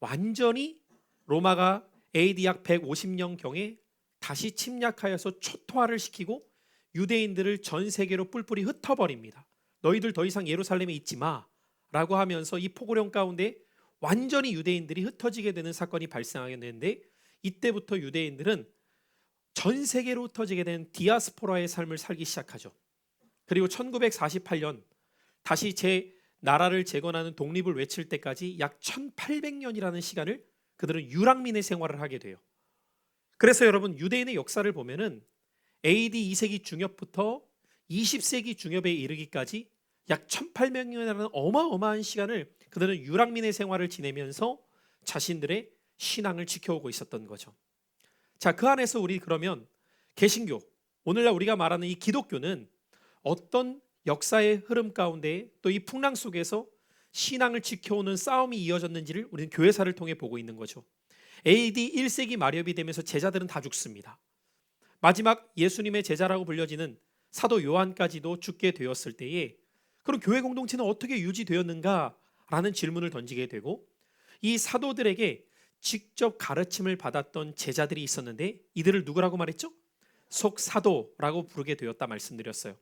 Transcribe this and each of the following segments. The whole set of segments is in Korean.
완전히 로마가 AD 약 150년경에 다시 침략하여서 초토화를 시키고 유대인들을 전 세계로 뿔뿔이 흩어버립니다. 너희들 더 이상 예루살렘에 있지 마 라고 하면서 이 포고령 가운데 완전히 유대인들이 흩어지게 되는 사건이 발생하게 되는데, 이때부터 유대인들은 전 세계로 흩어지게 된 디아스포라의 삶을 살기 시작하죠. 그리고 1948년 다시 제 나라를 재건하는 독립을 외칠 때까지 약 1800년이라는 시간을 그들은 유랑민의 생활을 하게 돼요. 그래서 여러분, 유대인의 역사를 보면은 AD 2세기 중엽부터 20세기 중엽에 이르기까지 약 1800년이라는 어마어마한 시간을 그들은 유랑민의 생활을 지내면서 자신들의 신앙을 지켜오고 있었던 거죠. 자, 그 안에서 우리 그러면 개신교, 오늘날 우리가 말하는 이 기독교는 어떤 역사의 흐름 가운데 또 이 풍랑 속에서 신앙을 지켜오는 싸움이 이어졌는지를 우리는 교회사를 통해 보고 있는 거죠. AD 1세기 마렵이 되면서 제자들은 다 죽습니다. 마지막 예수님의 제자라고 불려지는 사도 요한까지도 죽게 되었을 때에 그럼 교회 공동체는 어떻게 유지되었는가라는 질문을 던지게 되고, 이 사도들에게 직접 가르침을 받았던 제자들이 있었는데 이들을 누구라고 말했죠? 속사도라고 부르게 되었다 말씀드렸어요.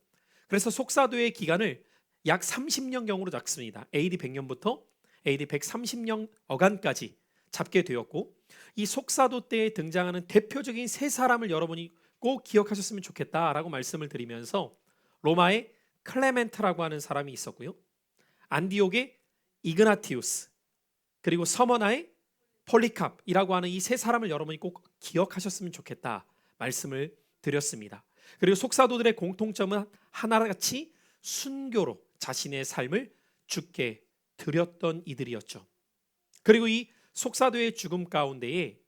그래서 속사도의 기간을 약 30년경으로 잡습니다. AD 100년부터 AD 130년 어간까지 잡게 되었고, 이 속사도 때에 등장하는 대표적인 세 사람을 여러분이 꼭 기억하셨으면 좋겠다라고 말씀을 드리면서, 로마의 클레멘트라고 하는 사람이 있었고요, 안디옥의 이그나티우스, 그리고 서머나의 폴리캅이라고 하는 이 세 사람을 여러분이 꼭 기억하셨으면 좋겠다 말씀을 드렸습니다. 그리고 속사도들의 공통점은 하나같이 순교로 자신의 삶을 주께 드렸던 이들이었죠. 그리고 이 속사도의 죽음 가운데에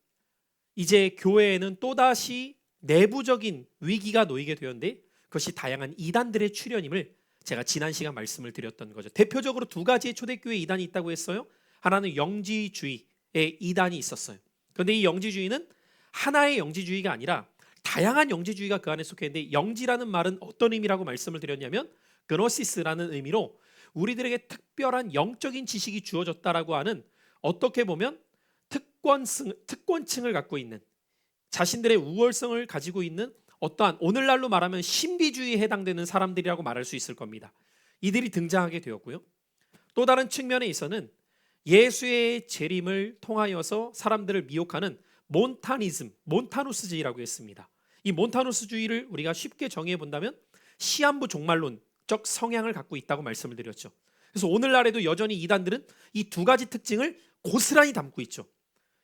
이제 교회에는 또다시 내부적인 위기가 놓이게 되었는데, 그것이 다양한 이단들의 출현임을 제가 지난 시간 말씀을 드렸던 거죠. 대표적으로 두 가지의 초대교회 이단이 있다고 했어요. 하나는 영지주의의 이단이 있었어요. 그런데 이 영지주의는 하나의 영지주의가 아니라 다양한 영지주의가 그 안에 속해 있는데, 영지라는 말은 어떤 의미라고 말씀을 드렸냐면 그노시스라는 의미로 우리들에게 특별한 영적인 지식이 주어졌다라고 하는, 어떻게 보면 특권층을 갖고 있는, 자신들의 우월성을 가지고 있는 어떠한, 오늘날로 말하면 신비주의에 해당되는 사람들이라고 말할 수 있을 겁니다. 이들이 등장하게 되었고요. 또 다른 측면에 있어서는 예수의 재림을 통하여서 사람들을 미혹하는 몬타니즘, 몬타누스주의라고 했습니다. 이 몬타누스주의를 우리가 쉽게 정의해 본다면 시한부 종말론적 성향을 갖고 있다고 말씀을 드렸죠. 그래서 오늘날에도 여전히 이단들은 이 두 가지 특징을 고스란히 담고 있죠.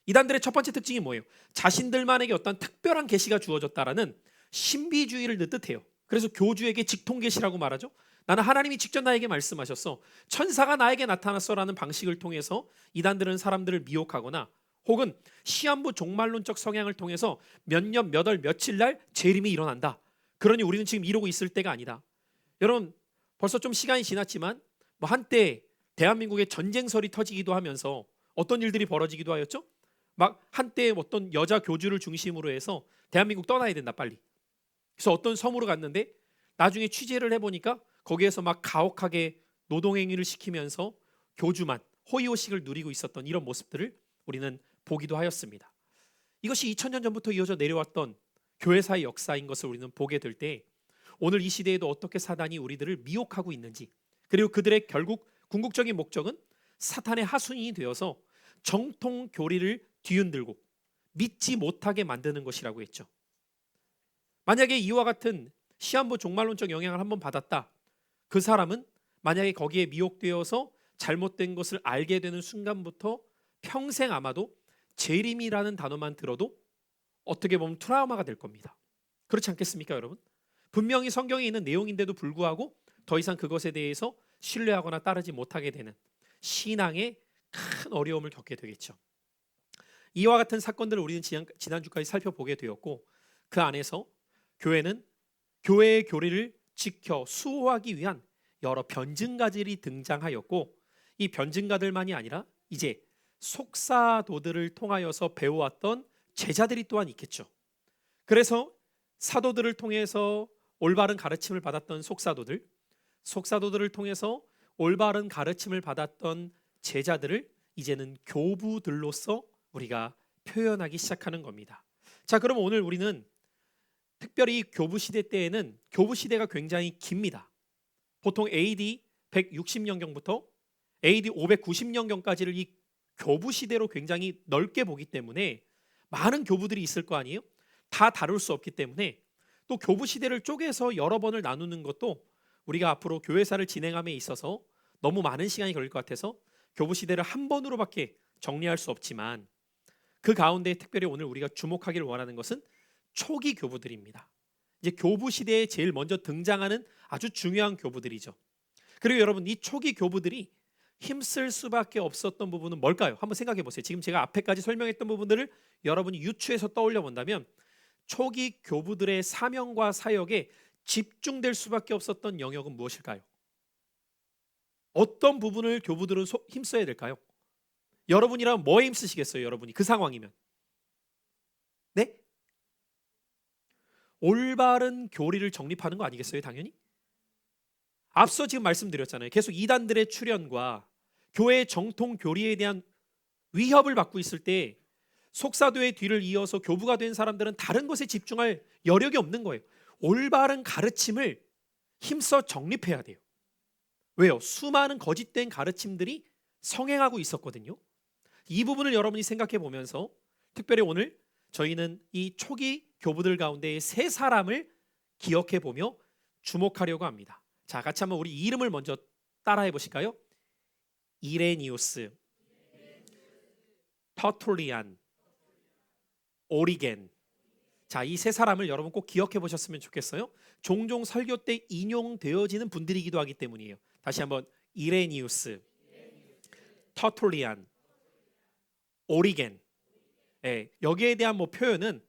이단들의 첫 번째 특징이 뭐예요? 자신들만에게 어떤 특별한 계시가 주어졌다라는 신비주의를 뜻해요. 그래서 교주에게 직통계시라고 말하죠. 나는 하나님이 직접 나에게 말씀하셨어, 천사가 나에게 나타났어라는 방식을 통해서 이단들은 사람들을 미혹하거나, 혹은 시한부 종말론적 성향을 통해서 몇 년 몇 월 며칠 날 재림이 일어난다, 그러니 우리는 지금 이러고 있을 때가 아니다. 여러분, 벌써 좀 시간이 지났지만 한때 대한민국에 전쟁설이 터지기도 하면서 어떤 일들이 벌어지기도 하였죠. 막 한때 어떤 여자 교주를 중심으로 해서 대한민국 떠나야 된다 빨리. 그래서 어떤 섬으로 갔는데 나중에 취재를 해보니까 거기에서 막 가혹하게 노동행위를 시키면서 교주만 호의호식을 누리고 있었던 이런 모습들을 우리는 보기도 하였습니다. 이것이 2000년 전부터 이어져 내려왔던 교회사의 역사인 것을 우리는 보게 될 때, 오늘 이 시대에도 어떻게 사단이 우리들을 미혹하고 있는지, 그리고 그들의 결국 궁극적인 목적은 사탄의 하수인이 되어서 정통 교리를 뒤흔들고 믿지 못하게 만드는 것이라고 했죠. 만약에 이와 같은 시한부 종말론적 영향을 한번 받았다, 그 사람은 만약에 거기에 미혹되어서 잘못된 것을 알게 되는 순간부터 평생 아마도 재림이라는 단어만 들어도 어떻게 보면 트라우마가 될 겁니다. 그렇지 않겠습니까, 여러분? 분명히 성경에 있는 내용인데도 불구하고 더 이상 그것에 대해서 신뢰하거나 따르지 못하게 되는 신앙의 큰 어려움을 겪게 되겠죠. 이와 같은 사건들을 우리는 지난주까지 살펴보게 되었고, 그 안에서 교회는 교회의 교리를 지켜 수호하기 위한 여러 변증가들이 등장하였고, 이 변증가들만이 아니라 이제 속사도들을 통하여서 배워왔던 제자들이 또한 있겠죠. 그래서 사도들을 통해서 올바른 가르침을 받았던 속사도들을 통해서 올바른 가르침을 받았던 제자들을 이제는 교부들로서 우리가 표현하기 시작하는 겁니다. 자, 그럼 오늘 우리는 특별히 교부 시대 때에는 교부 시대가 굉장히 깁니다. 보통 AD 160년경부터 AD 590년경까지를 이 교부 시대로 굉장히 넓게 보기 때문에 많은 교부들이 있을 거 아니에요? 다 다룰 수 없기 때문에 또 교부 시대를 쪼개서 여러 번을 나누는 것도 우리가 앞으로 교회사를 진행함에 있어서 너무 많은 시간이 걸릴 것 같아서 교부 시대를 한 번으로밖에 정리할 수 없지만 그 가운데 특별히 오늘 우리가 주목하기를 원하는 것은 초기 교부들입니다. 이제 교부 시대에 제일 먼저 등장하는 아주 중요한 교부들이죠. 그리고 여러분, 이 초기 교부들이 힘쓸 수밖에 없었던 부분은 뭘까요? 한번 생각해 보세요. 지금 제가 앞에까지 설명했던 부분들을 여러분이 유추해서 떠올려 본다면 초기 교부들의 사명과 사역에 집중될 수밖에 없었던 영역은 무엇일까요? 어떤 부분을 교부들은 힘써야 될까요? 여러분이라면 뭐에 힘쓰시겠어요? 여러분이 그 상황이면. 네? 올바른 교리를 정립하는 거 아니겠어요? 당연히. 앞서 지금 말씀드렸잖아요. 계속 이단들의 출현과 교회의 정통 교리에 대한 위협을 받고 있을 때 속사도의 뒤를 이어서 교부가 된 사람들은 다른 것에 집중할 여력이 없는 거예요. 올바른 가르침을 힘써 정립해야 돼요. 왜요? 수많은 거짓된 가르침들이 성행하고 있었거든요. 이 부분을 여러분이 생각해 보면서 특별히 오늘 저희는 이 초기 교부들 가운데의 세 사람을 기억해 보며 주목하려고 합니다. 자, 같이 한번 우리 이름을 먼저 따라해 보실까요? 이레니우스, 터툴리안, 오리겐. 자, 이 세 사람을 여러분 꼭 기억해 보셨으면 좋겠어요. 종종 설교 때 인용되어지는 분들이기도 하기 때문이에요. 다시 한번 이레니우스, 터툴리안, 오리겐. 예, 여기에 대한 뭐 표현은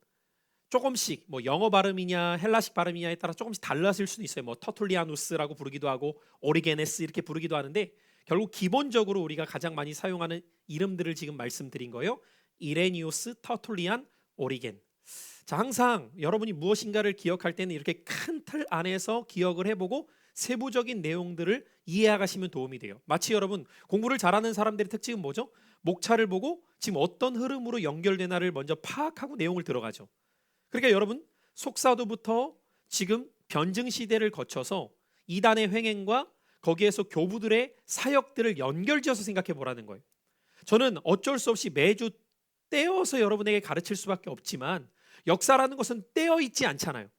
조금씩 뭐 영어 발음이냐 헬라식 발음이냐에 따라 조금씩 달라질 수도 있어요. 뭐 터툴리아누스라고 부르기도 하고 오리게네스 이렇게 부르기도 하는데 결국 기본적으로 우리가 가장 많이 사용하는 이름들을 지금 말씀드린 거예요. 이레니우스, 터툴리안, 오리겐. 자, 항상 여러분이 무엇인가를 기억할 때는 이렇게 큰 틀 안에서 기억을 해보고 세부적인 내용들을 이해하시면 도움이 돼요. 마치 여러분 공부를 잘하는 사람들의 특징은 뭐죠? 목차를 보고 지금 어떤 흐름으로 연결되나를 먼저 파악하고 내용을 들어가죠. 그러니까 여러분 속사도부터 지금 변증 시대를 거쳐서 이단의 횡행과 거기에서 교부들의 사역들을 연결지어서 생각해 보라는 거예요. 저는 어쩔 수 없이 매주 떼어서 여러분에게 가르칠 수밖에 없지만 역사라는 것은 떼어 있지 않잖아요.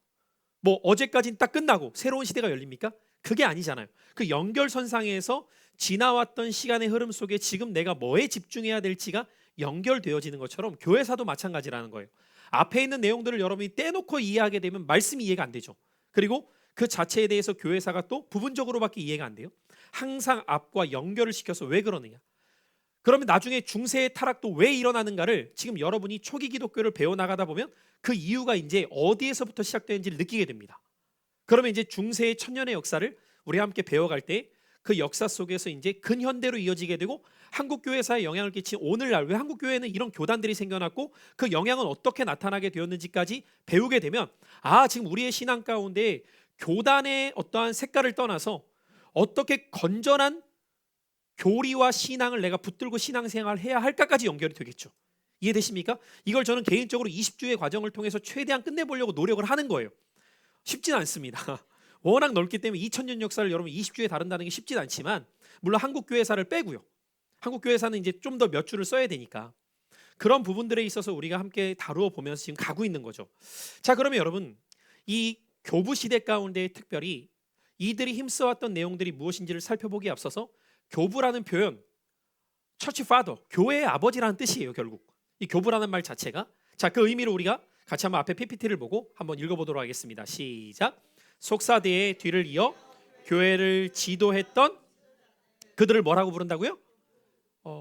뭐 어제까지는 딱 끝나고 새로운 시대가 열립니까? 그게 아니잖아요. 그 연결선상에서 지나왔던 시간의 흐름 속에 지금 내가 뭐에 집중해야 될지가 연결되어지는 것처럼 교회사도 마찬가지라는 거예요. 앞에 있는 내용들을 여러분이 떼놓고 이해하게 되면 말씀이 이해가 안 되죠. 그리고 그 자체에 대해서 교회사가 또 부분적으로밖에 이해가 안 돼요. 항상 앞과 연결을 시켜서 왜 그러느냐. 그러면 나중에 중세의 타락도 왜 일어나는가를 지금 여러분이 초기 기독교를 배워나가다 보면 그 이유가 이제 어디에서부터 시작되는지를 느끼게 됩니다. 그러면 이제 중세의 천년의 역사를 우리 함께 배워갈 때 그 역사 속에서 이제 근현대로 이어지게 되고 한국 교회사에 영향을 끼친 오늘날 왜 한국 교회는 이런 교단들이 생겨났고 그 영향은 어떻게 나타나게 되었는지까지 배우게 되면 지금 우리의 신앙 가운데 교단의 어떠한 색깔을 떠나서 어떻게 건전한 교리와 신앙을 내가 붙들고 신앙생활을 해야 할까까지 연결이 되겠죠. 이해되십니까? 이걸 저는 개인적으로 20주의 과정을 통해서 최대한 끝내보려고 노력을 하는 거예요. 쉽진 않습니다. 워낙 넓기 때문에 2000년 역사를 여러분 20주에 다룬다는 게 쉽진 않지만 물론 한국교회사를 빼고요. 한국교회사는 이제 좀 더 몇 주를 써야 되니까 그런 부분들에 있어서 우리가 함께 다루어 보면서 지금 가고 있는 거죠. 자, 그러면 여러분 이 교부 시대 가운데 특별히 이들이 힘써왔던 내용들이 무엇인지를 살펴보기에 앞서서 교부라는 표현, 처치 파더, 교회의 아버지라는 뜻이에요. 결국 이 교부라는 말 자체가. 자, 그 의미를 우리가 같이 한번 앞에 PPT를 보고 한번 읽어보도록 하겠습니다. 시작. 속사대의 뒤를 이어 교회를 지도했던 그들을 뭐라고 부른다고요?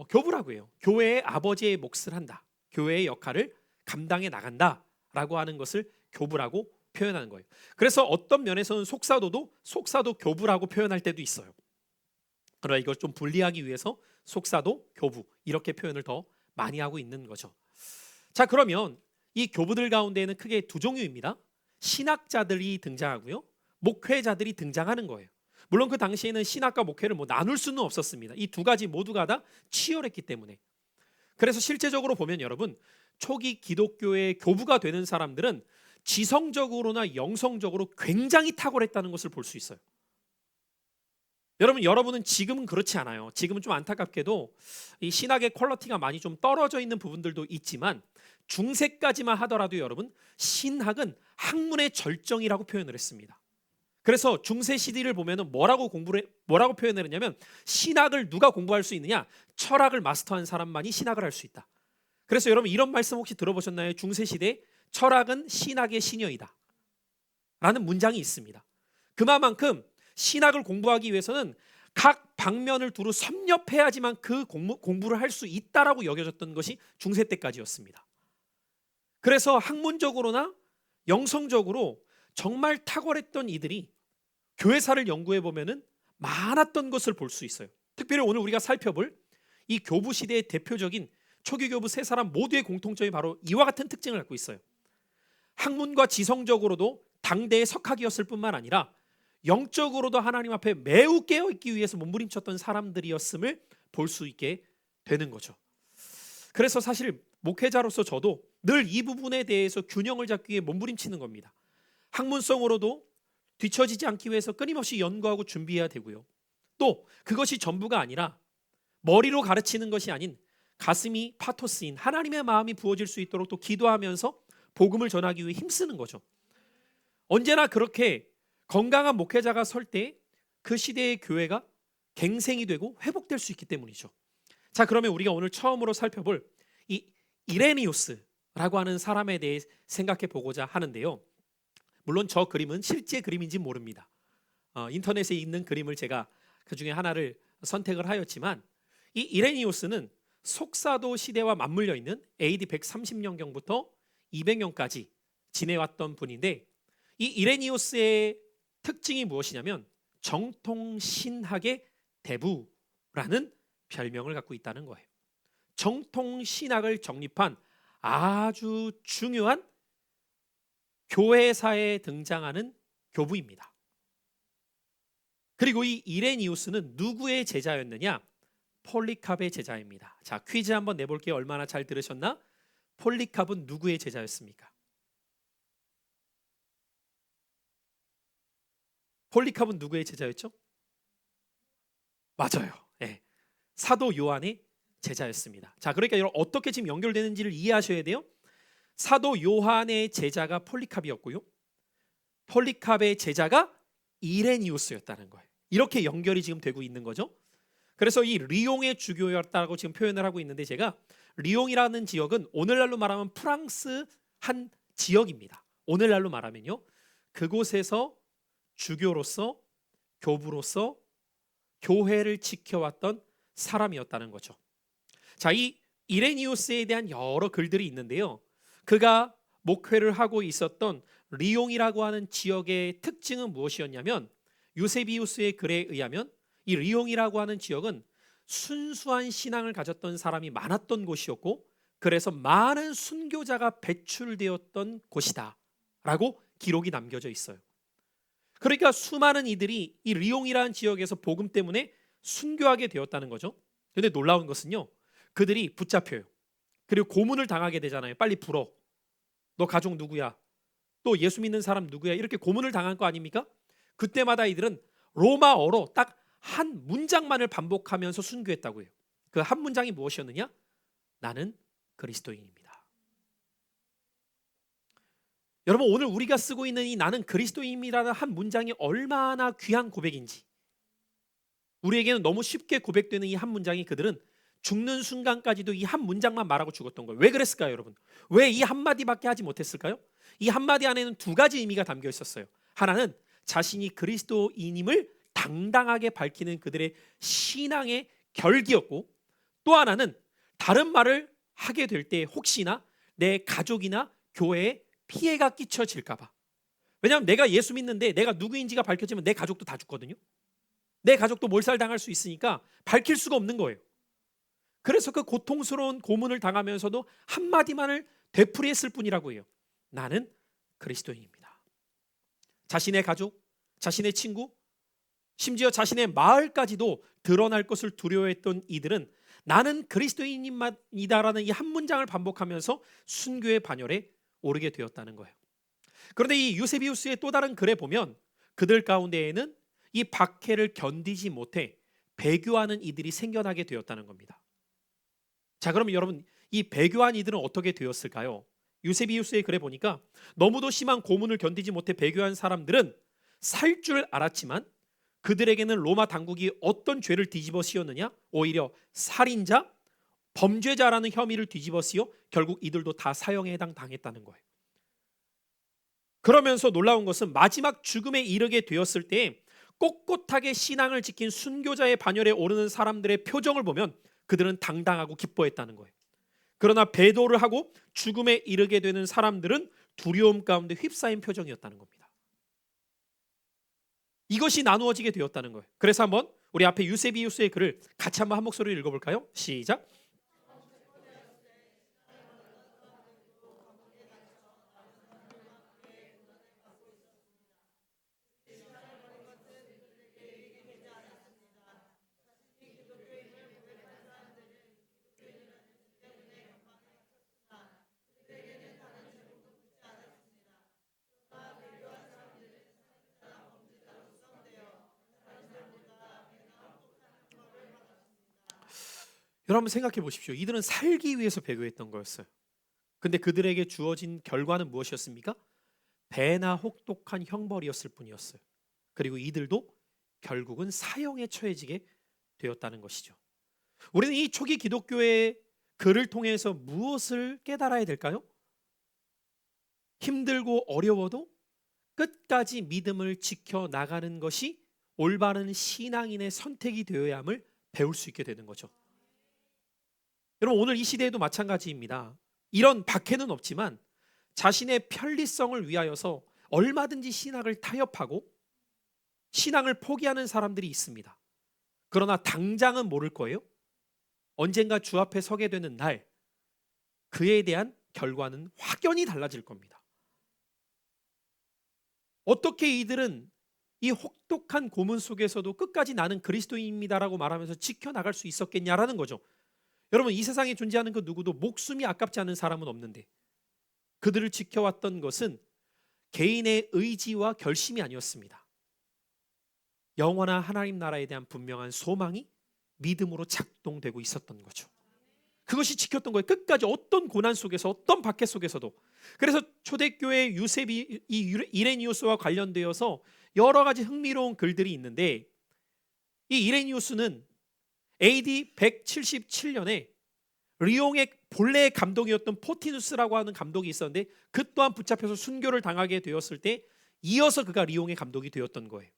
교부라고 해요. 교회의 아버지의 몫을 한다. 교회의 역할을 감당해 나간다라고 하는 것을 교부라고 표현하는 거예요. 그래서 어떤 면에서는 속사도도 속사도 교부라고 표현할 때도 있어요. 그러나 이걸 좀 분리하기 위해서 속사도 교부 이렇게 표현을 더 많이 하고 있는 거죠. 자, 그러면 이 교부들 가운데에는 크게 두 종류입니다. 신학자들이 등장하고요, 목회자들이 등장하는 거예요. 물론 그 당시에는 신학과 목회를 나눌 수는 없었습니다. 이 두 가지 모두가 다 치열했기 때문에. 그래서 실제적으로 보면 여러분, 초기 기독교의 교부가 되는 사람들은 지성적으로나 영성적으로 굉장히 탁월했다는 것을 볼 수 있어요. 여러분은 지금은 그렇지 않아요. 지금은 좀 안타깝게도 이 신학의 퀄리티가 많이 좀 떨어져 있는 부분들도 있지만, 중세까지만 하더라도 여러분, 신학은 학문의 절정이라고 표현을 했습니다. 그래서 중세 시대를 보면은 뭐라고 표현을 했냐면, 신학을 누가 공부할 수 있느냐? 철학을 마스터한 사람만이 신학을 할 수 있다. 그래서 여러분, 이런 말씀 혹시 들어보셨나요? 중세 시대 철학은 신학의 신여이다 라는 문장이 있습니다. 그만큼 신학을 공부하기 위해서는 각 방면을 두루 섭렵해야지만 그 공부를 할 수 있다라고 여겨졌던 것이 중세 때까지였습니다. 그래서 학문적으로나 영성적으로 정말 탁월했던 이들이 교회사를 연구해 보면은 많았던 것을 볼 수 있어요. 특별히 오늘 우리가 살펴볼 이 교부 시대의 대표적인 초기 교부 세 사람 모두의 공통점이 바로 이와 같은 특징을 갖고 있어요. 학문과 지성적으로도 당대의 석학이었을 뿐만 아니라 영적으로도 하나님 앞에 매우 깨어있기 위해서 몸부림쳤던 사람들이었음을 볼 수 있게 되는 거죠. 그래서 사실 목회자로서 저도 늘 이 부분에 대해서 균형을 잡기 위해 몸부림치는 겁니다. 학문성으로도 뒤처지지 않기 위해서 끊임없이 연구하고 준비해야 되고요. 또 그것이 전부가 아니라 머리로 가르치는 것이 아닌 가슴이 파토스인 하나님의 마음이 부어질 수 있도록 또 기도하면서 복음을 전하기 위해 힘쓰는 거죠. 언제나 그렇게 건강한 목회자가 설 때 그 시대의 교회가 갱생이 되고 회복될 수 있기 때문이죠. 자, 그러면 우리가 오늘 처음으로 살펴볼 이 이레니우스라고 하는 사람에 대해 생각해 보고자 하는데요. 물론 저 그림은 실제 그림인지 모릅니다. 인터넷에 있는 그림을 제가 그 중에 하나를 선택을 하였지만, 이 이레니우스는 속사도 시대와 맞물려 있는 AD 130년경부터 200년까지 지내왔던 분인데, 이 이레니우스의 특징이 무엇이냐면 정통신학의 대부라는 별명을 갖고 있다는 거예요. 정통신학을 정립한 아주 중요한 교회사에 등장하는 교부입니다. 그리고 이 이레니우스는 누구의 제자였느냐? 폴리캅의 제자입니다. 자, 퀴즈 한번 내볼게요. 얼마나 잘 들으셨나? 폴리캅은 누구의 제자였습니까? 폴리캅은 누구의 제자였죠? 맞아요. 네. 사도 요한의 제자였습니다. 자, 그러니까 여러분 어떻게 지금 연결되는지를 이해하셔야 돼요. 사도 요한의 제자가 폴리캅이었고요, 폴리캅의 제자가 이레니우스였다는 거예요. 이렇게 연결이 지금 되고 있는 거죠. 그래서 이 리옹의 주교였다고 지금 표현을 하고 있는데, 제가 리옹이라는 지역은 오늘날로 말하면 프랑스 한 지역입니다. 오늘날로 말하면요, 그곳에서 주교로서 교부로서 교회를 지켜왔던 사람이었다는 거죠. 자, 이 이레니우스에 대한 여러 글들이 있는데요, 그가 목회를 하고 있었던 리옹이라고 하는 지역의 특징은 무엇이었냐면, 유세비우스의 글에 의하면 이 리옹이라고 하는 지역은 순수한 신앙을 가졌던 사람이 많았던 곳이었고, 그래서 많은 순교자가 배출되었던 곳이다 라고 기록이 남겨져 있어요. 그러니까 수많은 이들이 이 리옹이라는 지역에서 복음 때문에 순교하게 되었다는 거죠. 그런데 놀라운 것은요, 그들이 붙잡혀요. 그리고 고문을 당하게 되잖아요. 빨리 불어. 너 가족 누구야? 또 예수 믿는 사람 누구야? 이렇게 고문을 당한 거 아닙니까? 그때마다 이들은 로마어로 딱 한 문장만을 반복하면서 순교했다고 해요. 그 한 문장이 무엇이었느냐? 나는 그리스도인입니다. 여러분, 오늘 우리가 쓰고 있는 이 나는 그리스도인이라는 한 문장이 얼마나 귀한 고백인지, 우리에게는 너무 쉽게 고백되는 이 한 문장이 그들은 죽는 순간까지도 이 한 문장만 말하고 죽었던 거예요. 왜 그랬을까요, 여러분? 왜 이 한마디밖에 하지 못했을까요? 이 한마디 안에는 두 가지 의미가 담겨 있었어요. 하나는 자신이 그리스도인임을 당당하게 밝히는 그들의 신앙의 결기였고, 또 하나는 다른 말을 하게 될 때 혹시나 내 가족이나 교회에 피해가 끼쳐질까 봐. 왜냐하면 내가 예수 믿는데 내가 누구인지가 밝혀지면 내 가족도 다 죽거든요. 내 가족도 몰살당할 수 있으니까 밝힐 수가 없는 거예요. 그래서 그 고통스러운 고문을 당하면서도 한마디만을 되풀이했을 뿐이라고 해요. 나는 그리스도인입니다. 자신의 가족, 자신의 친구, 심지어 자신의 마을까지도 드러날 것을 두려워했던 이들은 나는 그리스도인이다라는 이 한 문장을 반복하면서 순교의 반열에 오르게 되었다는 거예요. 그런데 이 유세비우스의 또 다른 글에 보면 그들 가운데에는 이 박해를 견디지 못해 배교하는 이들이 생겨나게 되었다는 겁니다. 자, 그러면 여러분, 이 배교한 이들은 어떻게 되었을까요? 유세비우스의 글에 보니까 너무도 심한 고문을 견디지 못해 배교한 사람들은 살 줄 알았지만 그들에게는 로마 당국이 어떤 죄를 뒤집어 씌웠느냐? 오히려 살인자, 범죄자라는 혐의를 뒤집어 씌워 결국 이들도 다 사형에 해당당했다는 거예요. 그러면서 놀라운 것은 마지막 죽음에 이르게 되었을 때 꼿꼿하게 신앙을 지킨 순교자의 반열에 오르는 사람들의 표정을 보면 그들은 당당하고 기뻐했다는 거예요. 그러나 배도를 하고 죽음에 이르게 되는 사람들은 두려움 가운데 휩싸인 표정이었다는 겁니다. 이것이 나누어지게 되었다는 거예요. 그래서 한번 우리 앞에 유세비우스의 글을 같이 한번 한 목소리로 읽어볼까요? 시작. 여러분 생각해 보십시오. 이들은 살기 위해서 배교했던 거였어요. 근데 그들에게 주어진 결과는 무엇이었습니까? 배나 혹독한 형벌이었을 뿐이었어요. 그리고 이들도 결국은 사형에 처해지게 되었다는 것이죠. 우리는 이 초기 기독교의 글을 통해서 무엇을 깨달아야 될까요? 힘들고 어려워도 끝까지 믿음을 지켜 나가는 것이 올바른 신앙인의 선택이 되어야 함을 배울 수 있게 되는 거죠. 여러분, 오늘 이 시대에도 마찬가지입니다. 이런 박해는 없지만 자신의 편리성을 위하여서 얼마든지 신앙을 타협하고 신앙을 포기하는 사람들이 있습니다. 그러나 당장은 모를 거예요. 언젠가 주 앞에 서게 되는 날 그에 대한 결과는 확연히 달라질 겁니다. 어떻게 이들은 이 혹독한 고문 속에서도 끝까지 나는 그리스도인입니다라고 말하면서 지켜나갈 수 있었겠냐라는 거죠. 여러분, 이 세상에 존재하는 그 누구도 목숨이 아깝지 않은 사람은 없는데 그들을 지켜왔던 것은 개인의 의지와 결심이 아니었습니다. 영원한 하나님 나라에 대한 분명한 소망이 믿음으로 작동되고 있었던 거죠. 그것이 지켰던 거예요. 끝까지 어떤 고난 속에서 어떤 박해 속에서도. 그래서 초대교회 유세비 이레니우스와 관련되어서 여러 가지 흥미로운 글들이 있는데 이 이레니우스는 AD 177년에 리옹의 본래의 감독이었던 포티누스라고 하는 감독이 있었는데 그 또한 붙잡혀서 순교를 당하게 되었을 때 이어서 그가 리옹의 감독이 되었던 거예요.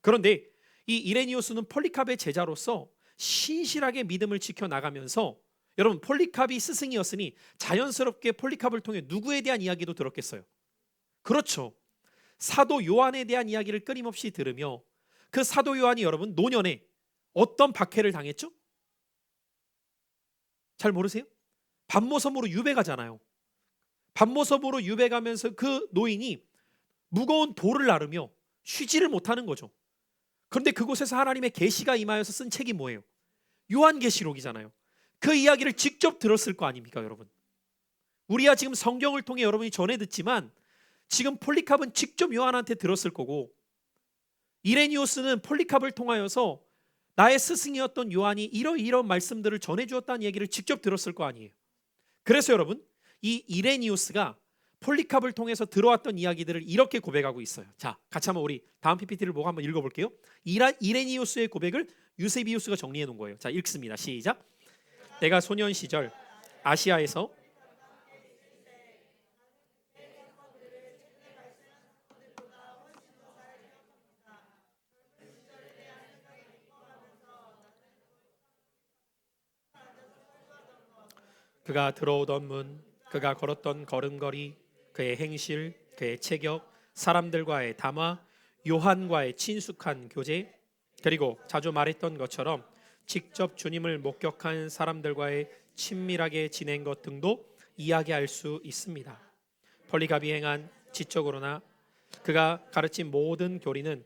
그런데 이 이레니우스는 폴리캅의 제자로서 신실하게 믿음을 지켜나가면서 여러분, 폴리캅이 스승이었으니 자연스럽게 폴리캅을 통해 누구에 대한 이야기도 들었겠어요? 그렇죠. 사도 요한에 대한 이야기를 끊임없이 들으며 그 사도 요한이 여러분 노년에 어떤 박해를 당했죠? 잘 모르세요? 반모섬으로 유배 가잖아요. 반모섬으로 유배 가면서 그 노인이 무거운 돌을 나르며 쉬지를 못하는 거죠. 그런데 그곳에서 하나님의 계시가 임하여서 쓴 책이 뭐예요? 요한계시록이잖아요. 그 이야기를 직접 들었을 거 아닙니까, 여러분? 우리야 지금 성경을 통해 여러분이 전해 듣지만 지금 폴리캅은 직접 요한한테 들었을 거고 이레니우스는 폴리캅을 통하여서 나의 스승이었던 요한이 이런 말씀들을 전해주었다는 얘기를 직접 들었을 거 아니에요. 그래서 여러분, 이 이레니우스가 폴리캅을 통해서 들어왔던 이야기들을 이렇게 고백하고 있어요. 자, 같이 한번 우리 다음 PPT를 보고 한번 읽어볼게요. 이레니우스의 고백을 유세비우스가 정리해 놓은 거예요. 자, 읽습니다. 시작. 내가 소년 시절 아시아에서 그가 들어오던 문, 그가 걸었던 걸음걸이, 그의 행실, 그의 체격, 사람들과의 담화, 요한과의 친숙한 교제, 그리고 자주 말했던 것처럼 직접 주님을 목격한 사람들과의 친밀하게 지낸 것 등도 이야기할 수 있습니다. 폴리갑이 행한 지적으로나 그가 가르친 모든 교리는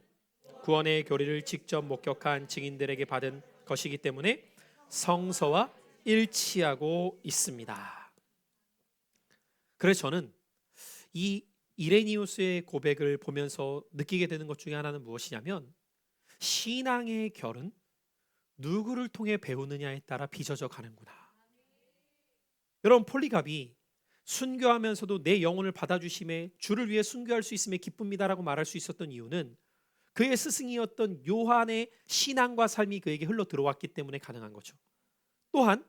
구원의 교리를 직접 목격한 증인들에게 받은 것이기 때문에 성서와 일치하고 있습니다. 그래서 저는 이 이레니우스의 고백을 보면서 느끼게 되는 것 중에 하나는 무엇이냐면, 신앙의 결은 누구를 통해 배우느냐에 따라 빚어져 가는구나. 여러분, 폴리갑이 순교하면서도 내 영혼을 받아주심에 주를 위해 순교할 수 있음에 기쁩니다라고 말할 수 있었던 이유는 그의 스승이었던 요한의 신앙과 삶이 그에게 흘러 들어왔기 때문에 가능한 거죠. 또한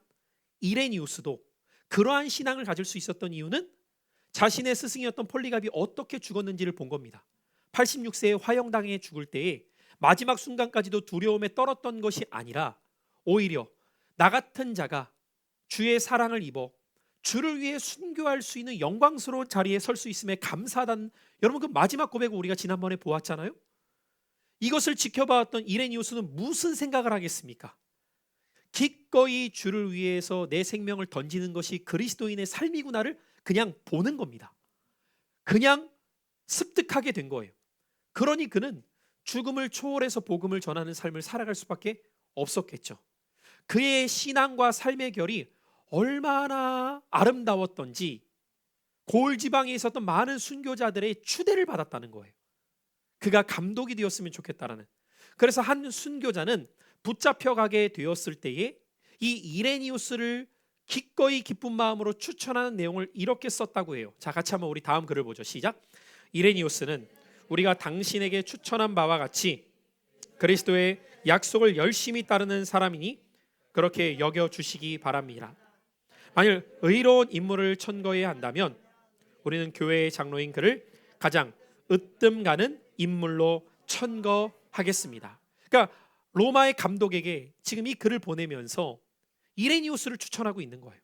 이레니우스도 그러한 신앙을 가질 수 있었던 이유는 자신의 스승이었던 폴리갑이 어떻게 죽었는지를 본 겁니다. 86세에 화형당해 죽을 때에 마지막 순간까지도 두려움에 떨었던 것이 아니라 오히려 나 같은 자가 주의 사랑을 입어 주를 위해 순교할 수 있는 영광스러운 자리에 설 수 있음에 감사하다는, 여러분 그 마지막 고백을 우리가 지난번에 보았잖아요. 이것을 지켜봐왔던 이레니우스는 무슨 생각을 하겠습니까? 기꺼이 주를 위해서 내 생명을 던지는 것이 그리스도인의 삶이구나를 그냥 보는 겁니다. 그냥 습득하게 된 거예요. 그러니 그는 죽음을 초월해서 복음을 전하는 삶을 살아갈 수밖에 없었겠죠. 그의 신앙과 삶의 결이 얼마나 아름다웠던지 고을 지방에 있었던 많은 순교자들의 추대를 받았다는 거예요. 그가 감독이 되었으면 좋겠다라는. 그래서 한 순교자는 붙잡혀가게 되었을 때에 이 이레니우스를 기꺼이 기쁜 마음으로 추천하는 내용을 이렇게 썼다고 해요. 자, 같이 한번 우리 다음 글을 보죠. 시작. 이레니우스는 우리가 당신에게 추천한 바와 같이 그리스도의 약속을 열심히 따르는 사람이니 그렇게 여겨주시기 바랍니다. 만일 의로운 인물을 천거해야 한다면 우리는 교회의 장로인 그를 가장 으뜸 가는 인물로 천거하겠습니다. 그러니까 로마의 감독에게 지금 이 글을 보내면서 이레니우스를 추천하고 있는 거예요.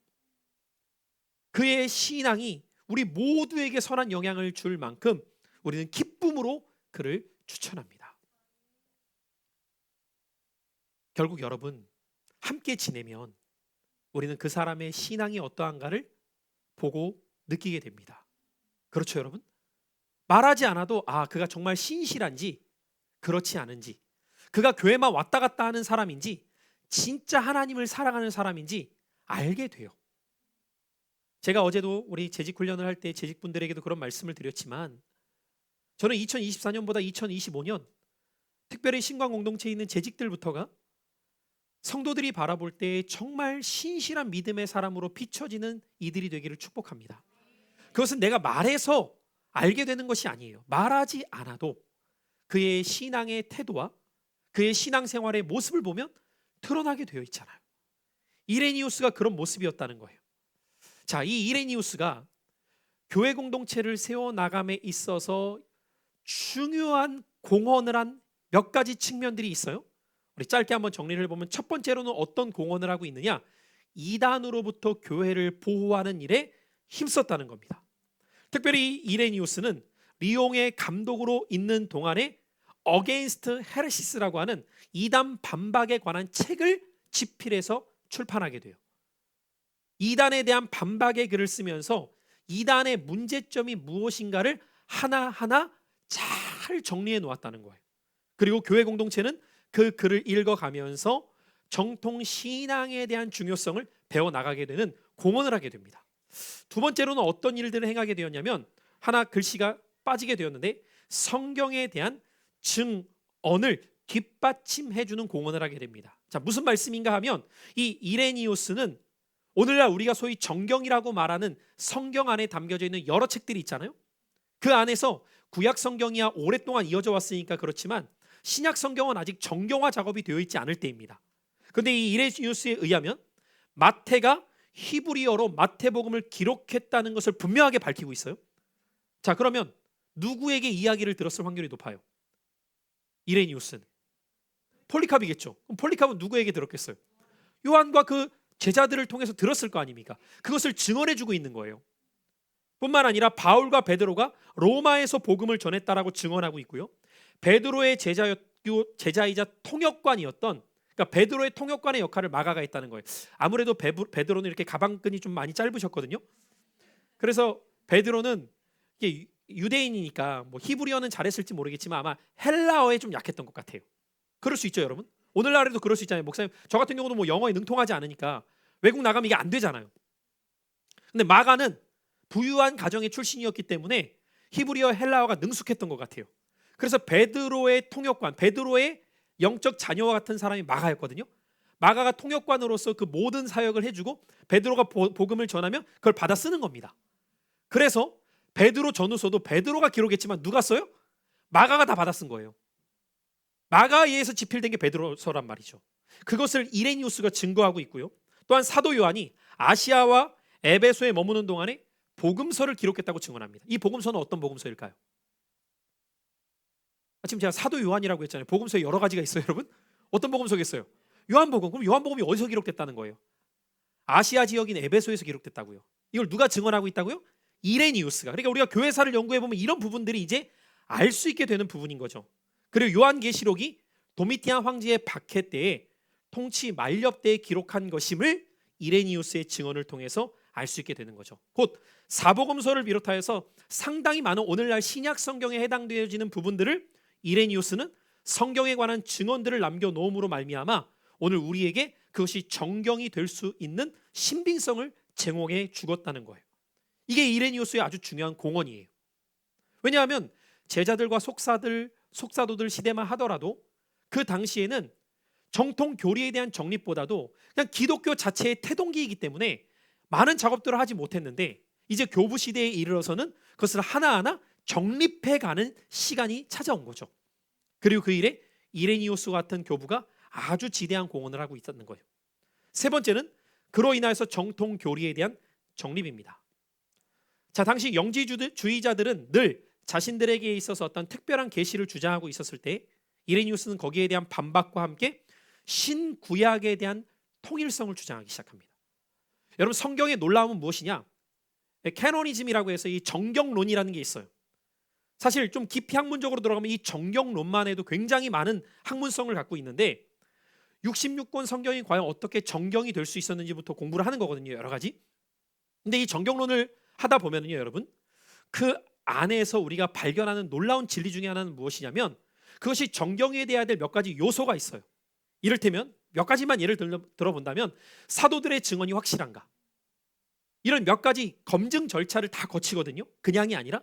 그의 신앙이 우리 모두에게 선한 영향을 줄 만큼 우리는 기쁨으로 그를 추천합니다. 결국 여러분, 함께 지내면 우리는 그 사람의 신앙이 어떠한가를 보고 느끼게 됩니다. 그렇죠, 여러분? 말하지 않아도 그가 정말 신실한지 그렇지 않은지, 그가 교회만 왔다 갔다 하는 사람인지 진짜 하나님을 사랑하는 사람인지 알게 돼요. 제가 어제도 우리 재직 훈련을 할 때 재직분들에게도 그런 말씀을 드렸지만, 저는 2024년보다 2025년 특별히 신광 공동체에 있는 재직들부터가 성도들이 바라볼 때 정말 신실한 믿음의 사람으로 비춰지는 이들이 되기를 축복합니다. 그것은 내가 말해서 알게 되는 것이 아니에요. 말하지 않아도 그의 신앙의 태도와 그의 신앙생활의 모습을 보면 드러나게 되어 있잖아요. 이레니우스가 그런 모습이었다는 거예요. 자, 이 이레니우스가 교회 공동체를 세워나감에 있어서 중요한 공헌을 한 몇 가지 측면들이 있어요. 우리 짧게 한번 정리를 해보면, 첫 번째로는 어떤 공헌을 하고 있느냐? 이단으로부터 교회를 보호하는 일에 힘썼다는 겁니다. 특별히 이레니우스는 리옹의 감독으로 있는 동안에 어게인스트 헤레시스라고 하는 이단 반박에 관한 책을 집필해서 출판하게 돼요. 이단에 대한 반박의 글을 쓰면서 이단의 문제점이 무엇인가를 하나하나 잘 정리해 놓았다는 거예요. 그리고 교회 공동체는 그 글을 읽어가면서 정통 신앙에 대한 중요성을 배워나가게 되는 공헌을 하게 됩니다. 두 번째로는 어떤 일들을 행하게 되었냐면, 하나 글씨가 빠지게 되었는데 성경에 대한 증언을 뒷받침해주는 공헌을 하게 됩니다. 자, 무슨 말씀인가 하면, 이 이레니우스는 오늘날 우리가 소위 정경이라고 말하는 성경 안에 담겨져 있는 여러 책들이 있잖아요. 그 안에서 구약 성경이야 오랫동안 이어져 왔으니까 그렇지만 신약 성경은 아직 정경화 작업이 되어 있지 않을 때입니다. 그런데 이 이레니우스에 의하면 마태가 히브리어로 마태복음을 기록했다는 것을 분명하게 밝히고 있어요. 자, 그러면 누구에게 이야기를 들었을 확률이 높아요? 이레니우스는 폴리캅이겠죠. 그럼 폴리캅은 누구에게 들었겠어요? 요한과 그 제자들을 통해서 들었을 거 아닙니까? 그것을 증언해주고 있는 거예요. 뿐만 아니라 바울과 베드로가 로마에서 복음을 전했다라고 증언하고 있고요. 베드로의 제자이자 통역관이었던, 그러니까 베드로의 통역관의 역할을 마가가 했다는 거예요. 아무래도 베드로는 이렇게 가방끈이 좀 많이 짧으셨거든요. 그래서 베드로는 유대인이니까 뭐 히브리어는 잘했을지 모르겠지만 아마 헬라어에 좀 약했던 것 같아요. 그럴 수 있죠, 여러분. 오늘날에도 그럴 수 있잖아요. 목사님, 저 같은 경우도 뭐 영어에 능통하지 않으니까 외국 나가면 이게 안 되잖아요. 근데 마가는 부유한 가정의 출신이었기 때문에 히브리어 헬라어가 능숙했던 것 같아요. 그래서 베드로의 통역관, 베드로의 영적 자녀와 같은 사람이 마가였거든요. 마가가 통역관으로서 그 모든 사역을 해주고 베드로가 복음을 전하면 그걸 받아 쓰는 겁니다. 그래서 베드로 전후서도 베드로가 기록했지만 누가 써요? 마가가 다 받아 쓴 거예요. 마가에 의해서 집필된 게 베드로서란 말이죠. 그것을 이레니우스가 증거하고 있고요. 또한 사도 요한이 아시아와 에베소에 머무는 동안에 복음서를 기록했다고 증언합니다. 이 복음서는 어떤 복음서일까요? 지금 제가 사도 요한이라고 했잖아요. 복음서에 여러 가지가 있어요, 여러분. 어떤 복음서겠어요? 요한복음. 그럼 요한복음이 어디서 기록됐다는 거예요? 아시아 지역인 에베소에서 기록됐다고요. 이걸 누가 증언하고 있다고요? 이레니우스가. 그러니까 우리가 교회사를 연구해 보면 이런 부분들이 이제 알 수 있게 되는 부분인 거죠. 그리고 요한계시록이 도미티안 황제의 박해 때에 통치 만렵 때에 기록한 것임을 이레니우스의 증언을 통해서 알 수 있게 되는 거죠. 곧 사복음서를 비롯하여서 상당히 많은 오늘날 신약 성경에 해당되어지는 부분들을 이레니우스는 성경에 관한 증언들을 남겨놓음으로 말미암아 오늘 우리에게 그것이 정경이 될 수 있는 신빙성을 제공해 주었다는 거예요. 이게 이레니우스의 아주 중요한 공헌이에요. 왜냐하면 제자들과 속사도들 시대만 하더라도 그 당시에는 정통 교리에 대한 정립보다도 그냥 기독교 자체의 태동기이기 때문에 많은 작업들을 하지 못했는데 이제 교부 시대에 이르러서는 그것을 하나하나 정립해가는 시간이 찾아온 거죠. 그리고 그 일에 이레니우스 같은 교부가 아주 지대한 공헌을 하고 있었는 거예요. 세 번째는 그로 인하여서 정통 교리에 대한 정립입니다. 자, 당시 영지주의자들은 늘 자신들에게 있어서 어떤 특별한 계시를 주장하고 있었을 때 이레니우스는 거기에 대한 반박과 함께 신구약에 대한 통일성을 주장하기 시작합니다. 여러분, 성경의 놀라움은 무엇이냐? 캐노니즘이라고 해서 이 정경론이라는 게 있어요. 사실 좀 깊이 학문적으로 들어가면 이 정경론만 해도 굉장히 많은 학문성을 갖고 있는데 66권 성경이 과연 어떻게 정경이 될 수 있었는지부터 공부를 하는 거거든요, 여러 가지. 근데 이 정경론을 하다 보면요, 여러분, 그 안에서 우리가 발견하는 놀라운 진리 중에 하나는 무엇이냐면 그것이 정경에 대해야 될 몇 가지 요소가 있어요. 이를테면 몇 가지만 예를 들어본다면 사도들의 증언이 확실한가? 이런 몇 가지 검증 절차를 다 거치거든요. 그냥이 아니라.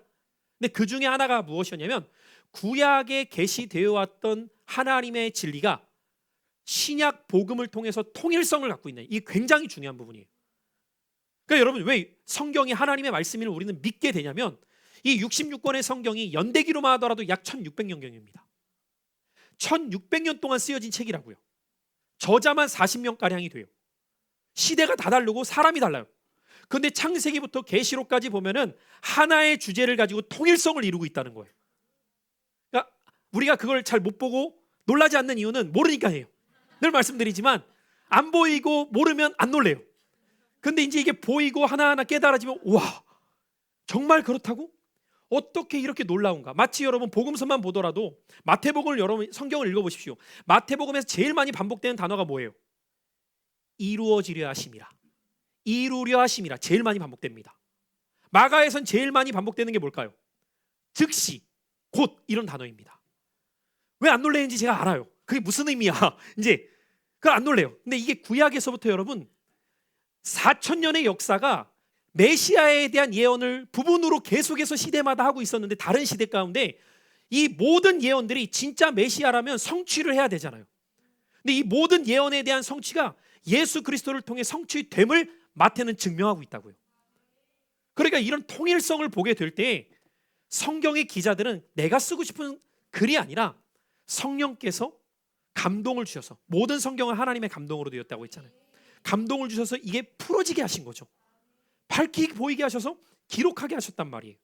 근데 그 중에 하나가 무엇이었냐면 구약에 계시되어 왔던 하나님의 진리가 신약 복음을 통해서 통일성을 갖고 있는, 이게 굉장히 중요한 부분이에요. 그러니까 여러분, 왜 성경이 하나님의 말씀을 우리는 믿게 되냐면 이 66권의 성경이 연대기로만 하더라도 약 1600년경입니다. 1600년 동안 쓰여진 책이라고요. 저자만 40명가량이 돼요. 시대가 다 다르고 사람이 달라요. 그런데 창세기부터 계시록까지 보면은 하나의 주제를 가지고 통일성을 이루고 있다는 거예요. 그러니까 우리가 그걸 잘 못 보고 놀라지 않는 이유는 모르니까 해요. 늘 말씀드리지만 안 보이고 모르면 안 놀래요. 근데 이제 이게 보이고 하나하나 깨달아지면 와, 정말 그렇다고? 어떻게 이렇게 놀라운가? 마치 여러분 복음서만 보더라도 마태복음을 여러분 성경을 읽어보십시오. 마태복음에서 제일 많이 반복되는 단어가 뭐예요? 이루어지려 하심이라. 이루려 하심이라 제일 많이 반복됩니다. 마가에선 제일 많이 반복되는 게 뭘까요? 즉시, 곧 이런 단어입니다. 왜 안 놀래는지 제가 알아요. 그게 무슨 의미야? 이제 그걸 안 놀래요. 근데 이게 구약에서부터 여러분 4000년의 역사가 메시아에 대한 예언을 부분으로 계속해서 시대마다 하고 있었는데 다른 시대 가운데 이 모든 예언들이 진짜 메시아라면 성취를 해야 되잖아요. 근데 이 모든 예언에 대한 성취가 예수 그리스도를 통해 성취됨을 마태는 증명하고 있다고요. 그러니까 이런 통일성을 보게 될 때 성경의 기자들은 내가 쓰고 싶은 글이 아니라 성령께서 감동을 주셔서, 모든 성경은 하나님의 감동으로 되었다고 했잖아요. 감동을 주셔서 이게 풀어지게 하신 거죠. 밝히 보이게 하셔서 기록하게 하셨단 말이에요.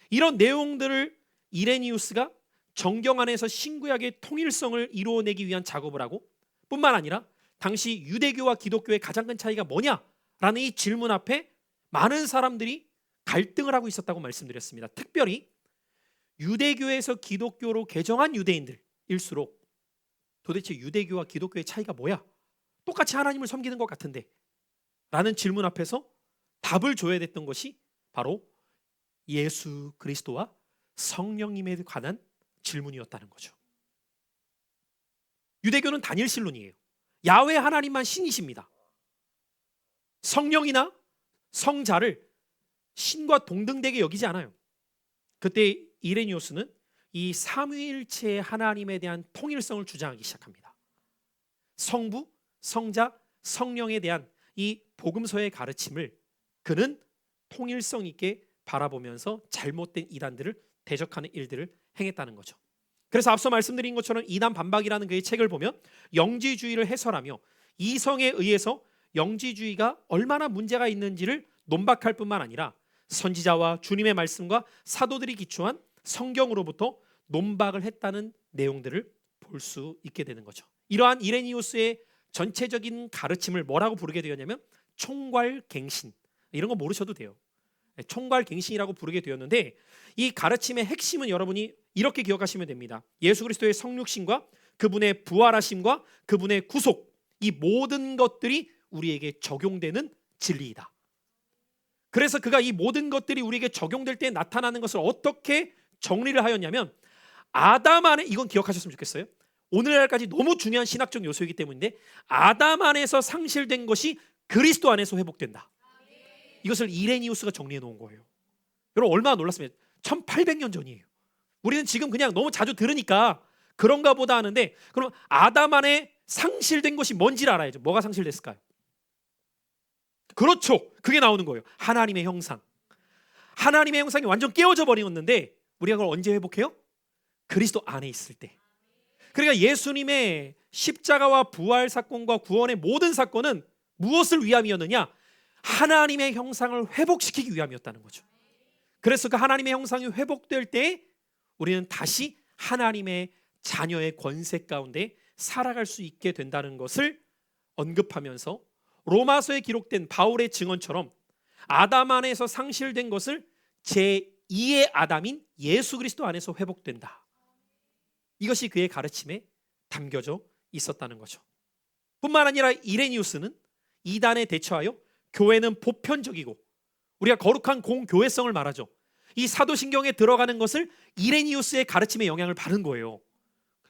이런 내용들을 이레니우스가 정경 안에서 신구약의 통일성을 이루어내기 위한 작업을 하고, 뿐만 아니라 당시 유대교와 기독교의 가장 큰 차이가 뭐냐라는 이 질문 앞에 많은 사람들이 갈등을 하고 있었다고 말씀드렸습니다. 특별히 유대교에서 기독교로 개정한 유대인들일수록 도대체 유대교와 기독교의 차이가 뭐야? 똑같이 하나님을 섬기는 것 같은데 라는 질문 앞에서 답을 줘야 됐던 것이 바로 예수 그리스도와 성령님에 관한 질문이었다는 거죠. 유대교는 단일신론이에요. 야훼 하나님만 신이십니다. 성령이나 성자를 신과 동등되게 여기지 않아요. 그때 이레니우스는 이 삼위일체의 하나님에 대한 통일성을 주장하기 시작합니다. 성부, 성자, 성령에 대한 이 복음서의 가르침을 그는 통일성 있게 바라보면서 잘못된 이단들을 대적하는 일들을 행했다는 거죠. 그래서 앞서 말씀드린 것처럼 이단 반박이라는 그의 책을 보면 영지주의를 해설하며 이성에 의해서 영지주의가 얼마나 문제가 있는지를 논박할 뿐만 아니라 선지자와 주님의 말씀과 사도들이 기초한 성경으로부터 논박을 했다는 내용들을 볼 수 있게 되는 거죠. 이러한 이레니우스의 전체적인 가르침을 뭐라고 부르게 되었냐면 총괄갱신, 이런 거 모르셔도 돼요. 총괄갱신이라고 부르게 되었는데, 이 가르침의 핵심은 여러분이 이렇게 기억하시면 됩니다. 예수 그리스도의 성육신과 그분의 부활하심과 그분의 구속, 이 모든 것들이 우리에게 적용되는 진리이다. 그래서 그가 이 모든 것들이 우리에게 적용될 때 나타나는 것을 어떻게 정리를 하였냐면, 아담 안에, 이건 기억하셨으면 좋겠어요. 오늘날까지 너무 중요한 신학적 요소이기 때문인데, 아담 안에서 상실된 것이 그리스도 안에서 회복된다. 이것을 이레니우스가 정리해 놓은 거예요. 여러분 얼마나 놀랐습니까? 1800년 전이에요. 우리는 지금 그냥 너무 자주 들으니까 그런가 보다 하는데, 그럼 아담 안에 상실된 것이 뭔지를 알아야죠. 뭐가 상실됐을까요? 그렇죠. 그게 나오는 거예요. 하나님의 형상. 하나님의 형상이 완전 깨어져 버렸는데 우리가 그걸 언제 회복해요? 그리스도 안에 있을 때. 그러니까 예수님의 십자가와 부활 사건과 구원의 모든 사건은 무엇을 위함이었느냐? 하나님의 형상을 회복시키기 위함이었다는 거죠. 그래서 그 하나님의 형상이 회복될 때 우리는 다시 하나님의 자녀의 권세 가운데 살아갈 수 있게 된다는 것을 언급하면서, 로마서에 기록된 바울의 증언처럼 아담 안에서 상실된 것을 제2의 아담인 예수 그리스도 안에서 회복된다. 이것이 그의 가르침에 담겨져 있었다는 거죠. 뿐만 아니라 이레니우스는 이단에 대처하여 교회는 보편적이고, 우리가 거룩한 공교회성을 말하죠. 이 사도신경에 들어가는 것을 이레니우스의 가르침에 영향을 받은 거예요.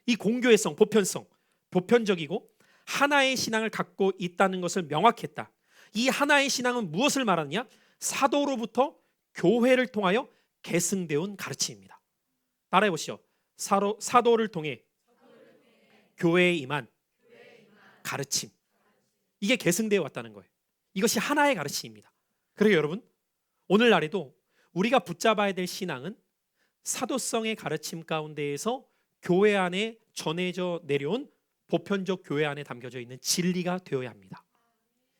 이 공교회성, 보편성, 보편적이고 하나의 신앙을 갖고 있다는 것을 명확했다. 이 하나의 신앙은 무엇을 말하느냐? 사도로부터 교회를 통하여 계승되어 온 가르침입니다. 따라해 보시죠. 사도를 통해 교회에 임한 가르침, 이게 계승되어 왔다는 거예요. 이것이 하나의 가르침입니다. 그래서 여러분, 오늘날에도 우리가 붙잡아야 될 신앙은 사도성의 가르침 가운데에서 교회 안에 전해져 내려온 보편적 교회 안에 담겨져 있는 진리가 되어야 합니다.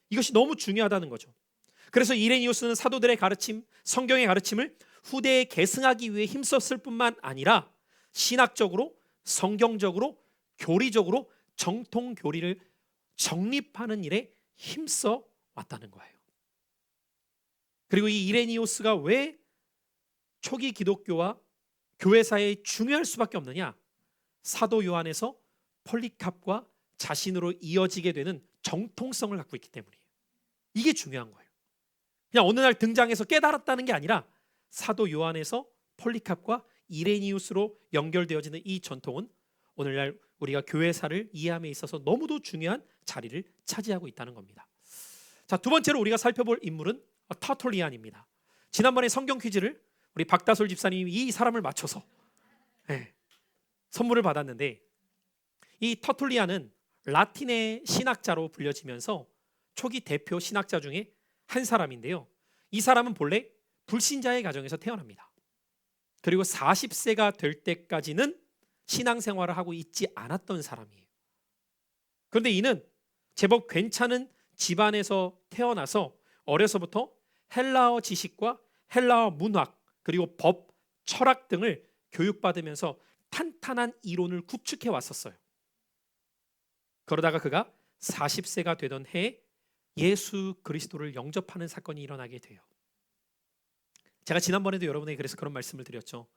이것이 너무 중요하다는 거죠. 그래서 이레니우스는 사도들의 가르침, 성경의 가르침을 후대에 계승하기 위해 힘썼을 뿐만 아니라 신학적으로, 성경적으로, 교리적으로 정통 교리를 정립하는 일에 힘써 왔다는 거예요. 그리고 이 이레니우스가 왜 초기 기독교와 교회사에 중요할 수밖에 없느냐? 사도 요한에서 폴리캅과 자신으로 이어지게 되는 정통성을 갖고 있기 때문이에요. 이게 중요한 거예요. 그냥 어느 날 등장해서 깨달았다는 게 아니라 사도 요한에서 폴리캅과 이레니우스로 연결되어지는 이 전통은 오늘날 우리가 교회사를 이해함에 있어서 너무도 중요한 자리를 차지하고 있다는 겁니다. 자, 두 번째로 우리가 살펴볼 인물은 터툴리안입니다. 지난번에 성경 퀴즈를 우리 박다솔 집사님이 이 사람을 맞춰서 선물을 받았는데, 이 터툴리안은 라틴의 신학자로 불려지면서 초기 대표 신학자 중에 한 사람인데요. 이 사람은 본래 불신자의 가정에서 태어납니다. 그리고 40세가 될 때까지는 신앙생활을 하고 있지 않았던 사람이에요. 그런데 이는 제법 괜찮은 집안에서 태어나서 어려서부터 헬라어 지식과 헬라어 문학, 그리고 법, 철학 등을 교육받으면서 탄탄한 이론을 구축해 왔었어요. 그러다가 그가 40세가 되던 해에 예수 그리스도를 영접하는 사건이 일어나게 돼요. 제가 지난번에도 여러분에게 그래서 그런 말씀을 드렸죠.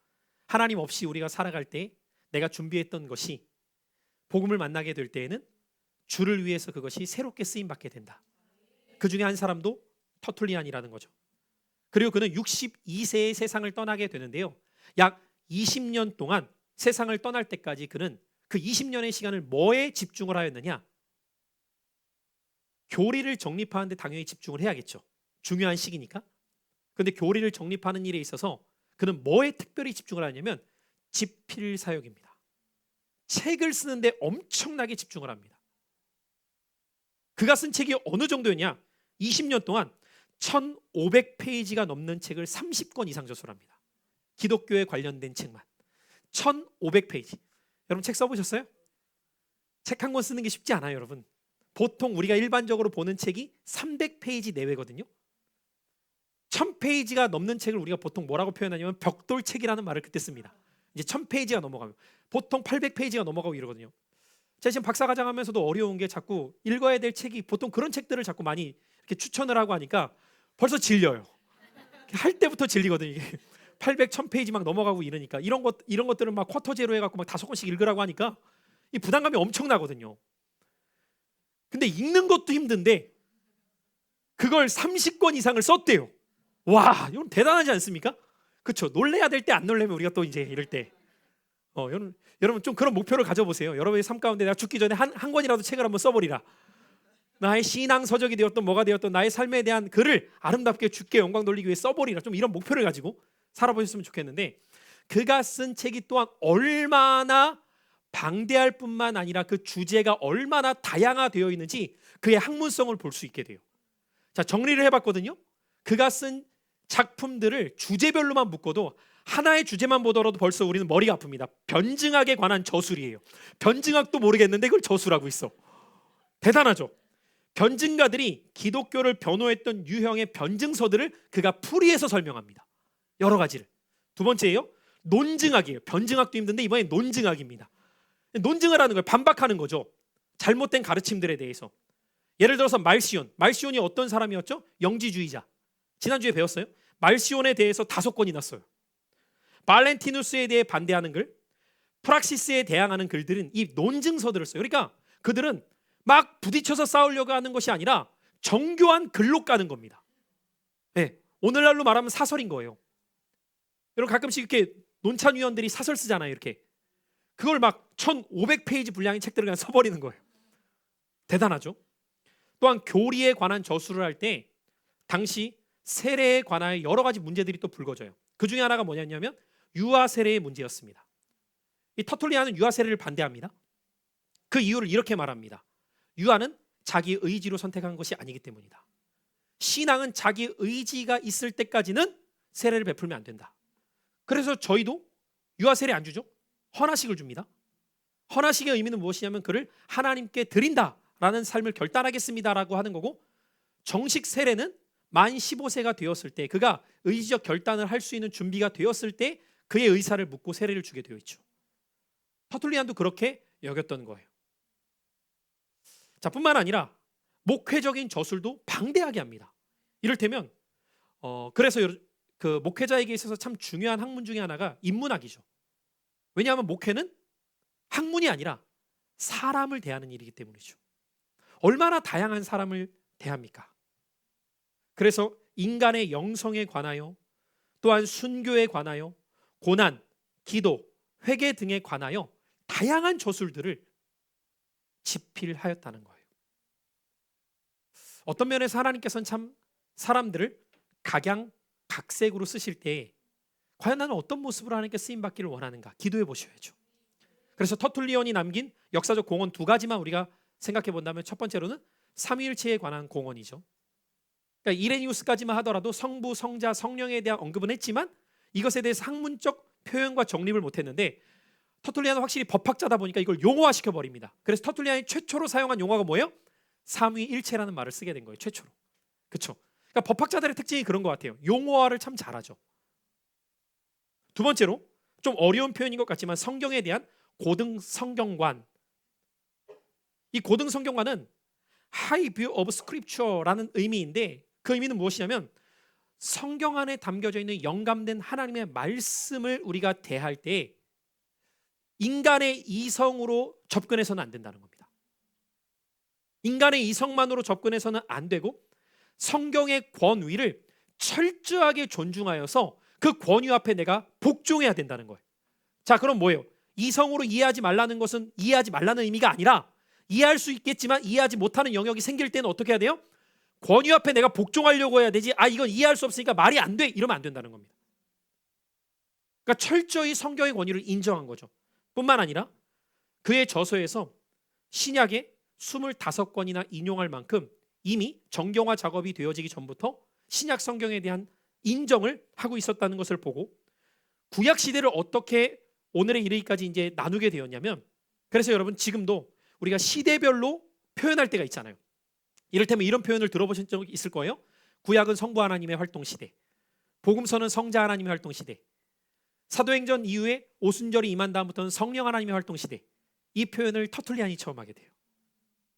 하나님 없이 우리가 살아갈 때 내가 준비했던 것이 복음을 만나게 될 때에는 주를 위해서 그것이 새롭게 쓰임받게 된다. 그 중에 한 사람도 터툴리안이라는 거죠. 그리고 그는 62세에 세상을 떠나게 되는데요. 약 20년 동안 세상을 떠날 때까지 그는 그 20년의 시간을 뭐에 집중을 하였느냐? 교리를 정립하는 데 당연히 집중을 해야겠죠. 중요한 시기니까. 그런데 교리를 정립하는 일에 있어서 그는 뭐에 특별히 집중을 하냐면 집필 사역입니다. 책을 쓰는데 엄청나게 집중을 합니다. 그가 쓴 책이 어느 정도였냐? 20년 동안 1500페이지가 넘는 책을 30권 이상 저술합니다. 기독교에 관련된 책만 1500페이지. 여러분 책 써보셨어요? 책 한 권 쓰는 게 쉽지 않아요, 여러분. 보통 우리가 일반적으로 보는 책이 300페이지 내외거든요. 1000페이지가 넘는 책을 우리가 보통 뭐라고 표현하냐면 벽돌책이라는 말을 그때 씁니다. 이제 1000페이지가 넘어가면 보통 800페이지가 넘어가고 이러거든요. 제가 지금 박사과정 하면서도 어려운 게 자꾸 읽어야 될 책이 보통 그런 책들을 자꾸 많이 이렇게 추천을 하고 하니까 벌써 질려요. 할 때부터 질리거든요. 이게 800, 1000페이지 막 넘어가고 이러니까 이런 것들은 막 쿼터 제로 해갖고 막 5권씩 읽으라고 하니까 이 부담감이 엄청나거든요. 근데 읽는 것도 힘든데 그걸 30권 이상을 썼대요. 와, 이건 대단하지 않습니까? 그렇죠. 놀래야 될 때 안 놀래면 우리가 또 이제 이럴 때 여러분 좀 그런 목표를 가져보세요. 여러분의 삶 가운데 내가 죽기 전에 한 권이라도 책을 한번 써버리라. 나의 신앙 서적이 되었던 뭐가 되었던 나의 삶에 대한 글을 아름답게 주께 영광 돌리기 위해 써버리라. 좀 이런 목표를 가지고 살아보셨으면 좋겠는데 그가 쓴 책이 또한 얼마나 방대할 뿐만 아니라 그 주제가 얼마나 다양화되어 있는지 그의 학문성을 볼 수 있게 돼요. 자, 정리를 해봤거든요. 그가 쓴 작품들을 주제별로만 묶어도 하나의 주제만 보더라도 벌써 우리는 머리가 아픕니다. 변증학에 관한 저술이에요. 변증학도 모르겠는데 그걸 저술하고 있어. 대단하죠. 변증가들이 기독교를 변호했던 유형의 변증서들을 그가 풀이해서 설명합니다. 여러 가지를. 두 번째예요. 논증학이에요. 변증학도 힘든데 이번엔 논증학입니다. 논증을 하는 거예요. 반박하는 거죠. 잘못된 가르침들에 대해서. 예를 들어서 말시온이 어떤 사람이었죠? 영지주의자. 지난주에 배웠어요. 말시온에 대해서 5권이 났어요. 발렌티누스에 대해 반대하는 글, 프락시스에 대항하는 글들은 이 논증서들을 써요. 그러니까 그들은 막 부딪혀서 싸우려고 하는 것이 아니라 정교한 글로 까는 겁니다. 네, 오늘날로 말하면 사설인 거예요. 여러분 가끔씩 이렇게 논찬위원들이 사설 쓰잖아요. 이렇게 그걸 막 1500페이지 분량의 책들을 그냥 써버리는 거예요. 대단하죠. 또한 교리에 관한 저술을 할 때 당시 세례에 관한 여러 가지 문제들이 또 불거져요. 그 중에 하나가 뭐냐면 유아 세례의 문제였습니다. 이 터툴리안은 유아 세례를 반대합니다. 그 이유를 이렇게 말합니다. 유아는 자기 의지로 선택한 것이 아니기 때문이다. 신앙은 자기 의지가 있을 때까지는 세례를 베풀면 안 된다. 그래서 저희도 유아 세례 안 주죠. 헌화식을 줍니다. 헌화식의 의미는 무엇이냐면 그를 하나님께 드린다라는 삶을 결단하겠습니다라고 하는 거고, 정식 세례는 만 15세가 되었을 때 그가 의지적 결단을 할 수 있는 준비가 되었을 때 그의 의사를 묻고 세례를 주게 되어 있죠. 터툴리안도 그렇게 여겼던 거예요. 자, 뿐만 아니라 목회적인 저술도 방대하게 합니다. 이를테면 그래서 그 목회자에게 있어서 참 중요한 학문 중에 하나가 인문학이죠. 왜냐하면 목회는 학문이 아니라 사람을 대하는 일이기 때문이죠. 얼마나 다양한 사람을 대합니까? 그래서 인간의 영성에 관하여, 또한 순교에 관하여, 고난, 기도, 회개 등에 관하여 다양한 저술들을 집필하였다는 거예요. 어떤 면에서 하나님께서는 참 사람들을 각양각색으로 쓰실 때 과연 나는 어떤 모습으로 하나님께 쓰임받기를 원하는가 기도해 보셔야죠. 그래서 터툴리언이 남긴 역사적 공헌 2가지만 우리가 생각해 본다면, 첫 번째로는 삼위일체에 관한 공헌이죠. 그러니까 이레니우스까지만 하더라도 성부, 성자, 성령에 대한 언급은 했지만 이것에 대해서 학문적 표현과 정립을 못했는데, 터툴리안은 확실히 법학자다 보니까 이걸 용어화시켜 버립니다. 그래서 터툴리안이 최초로 사용한 용어가 뭐예요? 삼위일체라는 말을 쓰게 된 거예요. 최초로. 그렇죠? 그러니까 법학자들의 특징이 그런 것 같아요. 용어화를 참 잘하죠. 두 번째로 좀 어려운 표현인 것 같지만 성경에 대한 고등 성경관. 이 고등 성경관은 High View of Scripture라는 의미인데, 그 의미는 무엇이냐면 성경 안에 담겨져 있는 영감된 하나님의 말씀을 우리가 대할 때 인간의 이성으로 접근해서는 안 된다는 겁니다. 인간의 이성만으로 접근해서는 안 되고 성경의 권위를 철저하게 존중하여서 그 권위 앞에 내가 복종해야 된다는 거예요. 자, 그럼 뭐예요? 이성으로 이해하지 말라는 것은 이해하지 말라는 의미가 아니라 이해할 수 있겠지만 이해하지 못하는 영역이 생길 때는 어떻게 해야 돼요? 권위 앞에 내가 복종하려고 해야 되지, 이건 이해할 수 없으니까 말이 안 돼, 이러면 안 된다는 겁니다. 그러니까 철저히 성경의 권위를 인정한 거죠. 뿐만 아니라 그의 저서에서 신약의 25권이나 인용할 만큼 이미 정경화 작업이 되어지기 전부터 신약 성경에 대한 인정을 하고 있었다는 것을 보고, 구약 시대를 어떻게 오늘에 이르기까지 이제 나누게 되었냐면, 그래서 여러분 지금도 우리가 시대별로 표현할 때가 있잖아요. 이를테면 이런 표현을 들어보신 적 있을 거예요. 구약은 성부 하나님의 활동 시대, 복음서는 성자 하나님의 활동 시대, 사도행전 이후에 오순절이 임한 다음부터는 성령 하나님의 활동 시대. 이 표현을 터툴리안이 처음 하게 돼요.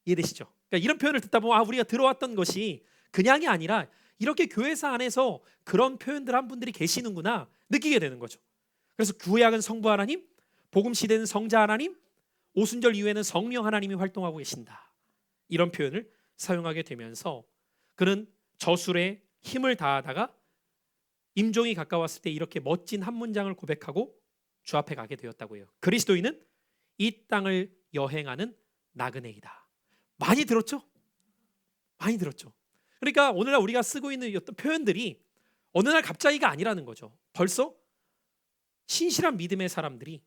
이해되시죠? 그러니까 이런 표현을 듣다 보면 우리가 들어왔던 것이 그냥이 아니라 이렇게 교회사 안에서 그런 표현들 한 분들이 계시는구나 느끼게 되는 거죠. 그래서 구약은 성부 하나님, 복음 시대는 성자 하나님, 오순절 이후에는 성령 하나님이 활동하고 계신다. 이런 표현을 사용하게 되면서 그는 저술에 힘을 다하다가 임종이 가까웠을 때 이렇게 멋진 한 문장을 고백하고 주 앞에 가게 되었다고 해요. 그리스도인은 이 땅을 여행하는 나그네이다. 많이 들었죠? 많이 들었죠. 그러니까 오늘날 우리가 쓰고 있는 어떤 표현들이 어느 날 갑자기가 아니라는 거죠. 벌써 신실한 믿음의 사람들이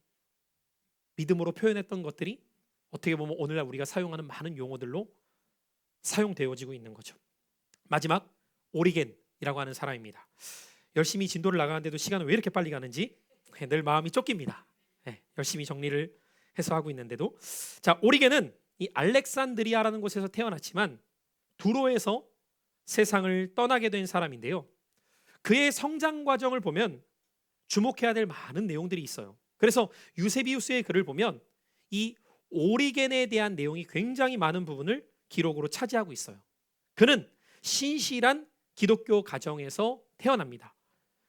믿음으로 표현했던 것들이 어떻게 보면 오늘날 우리가 사용하는 많은 용어들로 사용되어지고 있는 거죠. 마지막, 오리겐이라고 하는 사람입니다. 열심히 진도를 나가는데도 시간은 왜 이렇게 빨리 가는지 늘 마음이 쫓깁니다. 열심히 정리를 해서 하고 있는데도, 자, 오리겐은 이 알렉산드리아라는 곳에서 태어났지만 두로에서 세상을 떠나게 된 사람인데요. 그의 성장 과정을 보면 주목해야 될 많은 내용들이 있어요. 그래서 유세비우스의 글을 보면 이 오리겐에 대한 내용이 굉장히 많은 부분을 기록으로 차지하고 있어요. 그는 신실한 기독교 가정에서 태어납니다.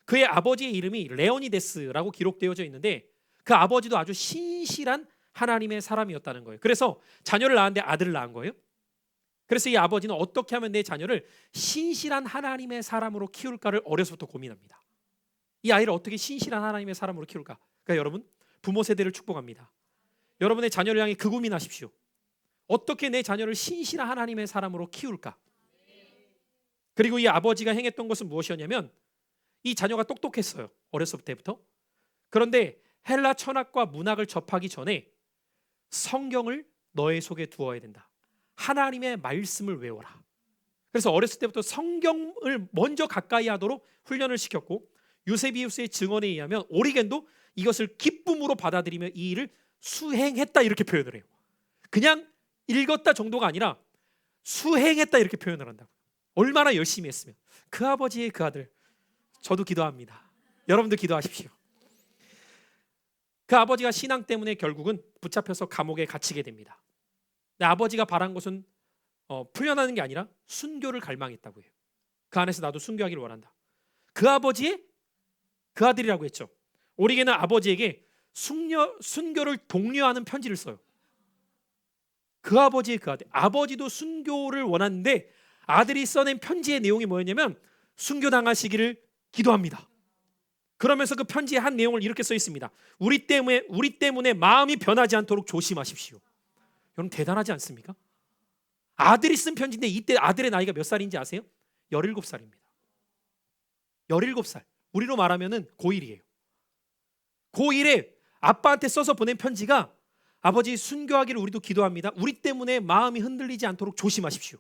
그의 아버지의 이름이 레오니데스라고 기록되어져 있는데 그 아버지도 아주 신실한 하나님의 사람이었다는 거예요. 그래서 자녀를 낳았는데 아들을 낳은 거예요. 그래서 이 아버지는 어떻게 하면 내 자녀를 신실한 하나님의 사람으로 키울까를 어려서부터 고민합니다. 이 아이를 어떻게 신실한 하나님의 사람으로 키울까? 그러니까 여러분, 부모 세대를 축복합니다. 여러분의 자녀를 향해 그 고민하십시오. 어떻게 내 자녀를 신실한 하나님의 사람으로 키울까? 그리고 이 아버지가 행했던 것은 무엇이었냐면 이 자녀가 똑똑했어요. 어렸을 때부터. 그런데 헬라 천학과 문학을 접하기 전에 성경을 너의 속에 두어야 된다. 하나님의 말씀을 외워라. 그래서 어렸을 때부터 성경을 먼저 가까이 하도록 훈련을 시켰고, 유세비우스의 증언에 의하면 오리겐도 이것을 기쁨으로 받아들이며 이 일을 수행했다 이렇게 표현을 해요. 그냥 읽었다 정도가 아니라 수행했다 이렇게 표현을 한다고. 얼마나 열심히 했으면. 그 아버지의 그 아들, 저도 기도합니다. 여러분도 기도하십시오. 그 아버지가 신앙 때문에 결국은 붙잡혀서 감옥에 갇히게 됩니다. 근데 아버지가 바란 것은 풀려나는 게 아니라 순교를 갈망했다고 해요. 그 안에서 나도 순교하기를 원한다. 그 아버지의 그 아들이라고 했죠. 오리겐은 아버지에게 순교를 독려하는 편지를 써요. 그 아버지의 그 아들, 아버지도 순교를 원하는데 아들이 써낸 편지의 내용이 뭐였냐면 순교당하시기를 기도합니다. 그러면서 그 편지의 한 내용을 이렇게 써 있습니다. 우리 때문에 마음이 변하지 않도록 조심하십시오. 여러분 대단하지 않습니까? 아들이 쓴 편지인데 이때 아들의 나이가 몇 살인지 아세요? 17살입니다. 17살. 우리로 말하면은 고1이에요. 고1에 아빠한테 써서 보낸 편지가 아버지 순교하기를 우리도 기도합니다. 우리 때문에 마음이 흔들리지 않도록 조심하십시오.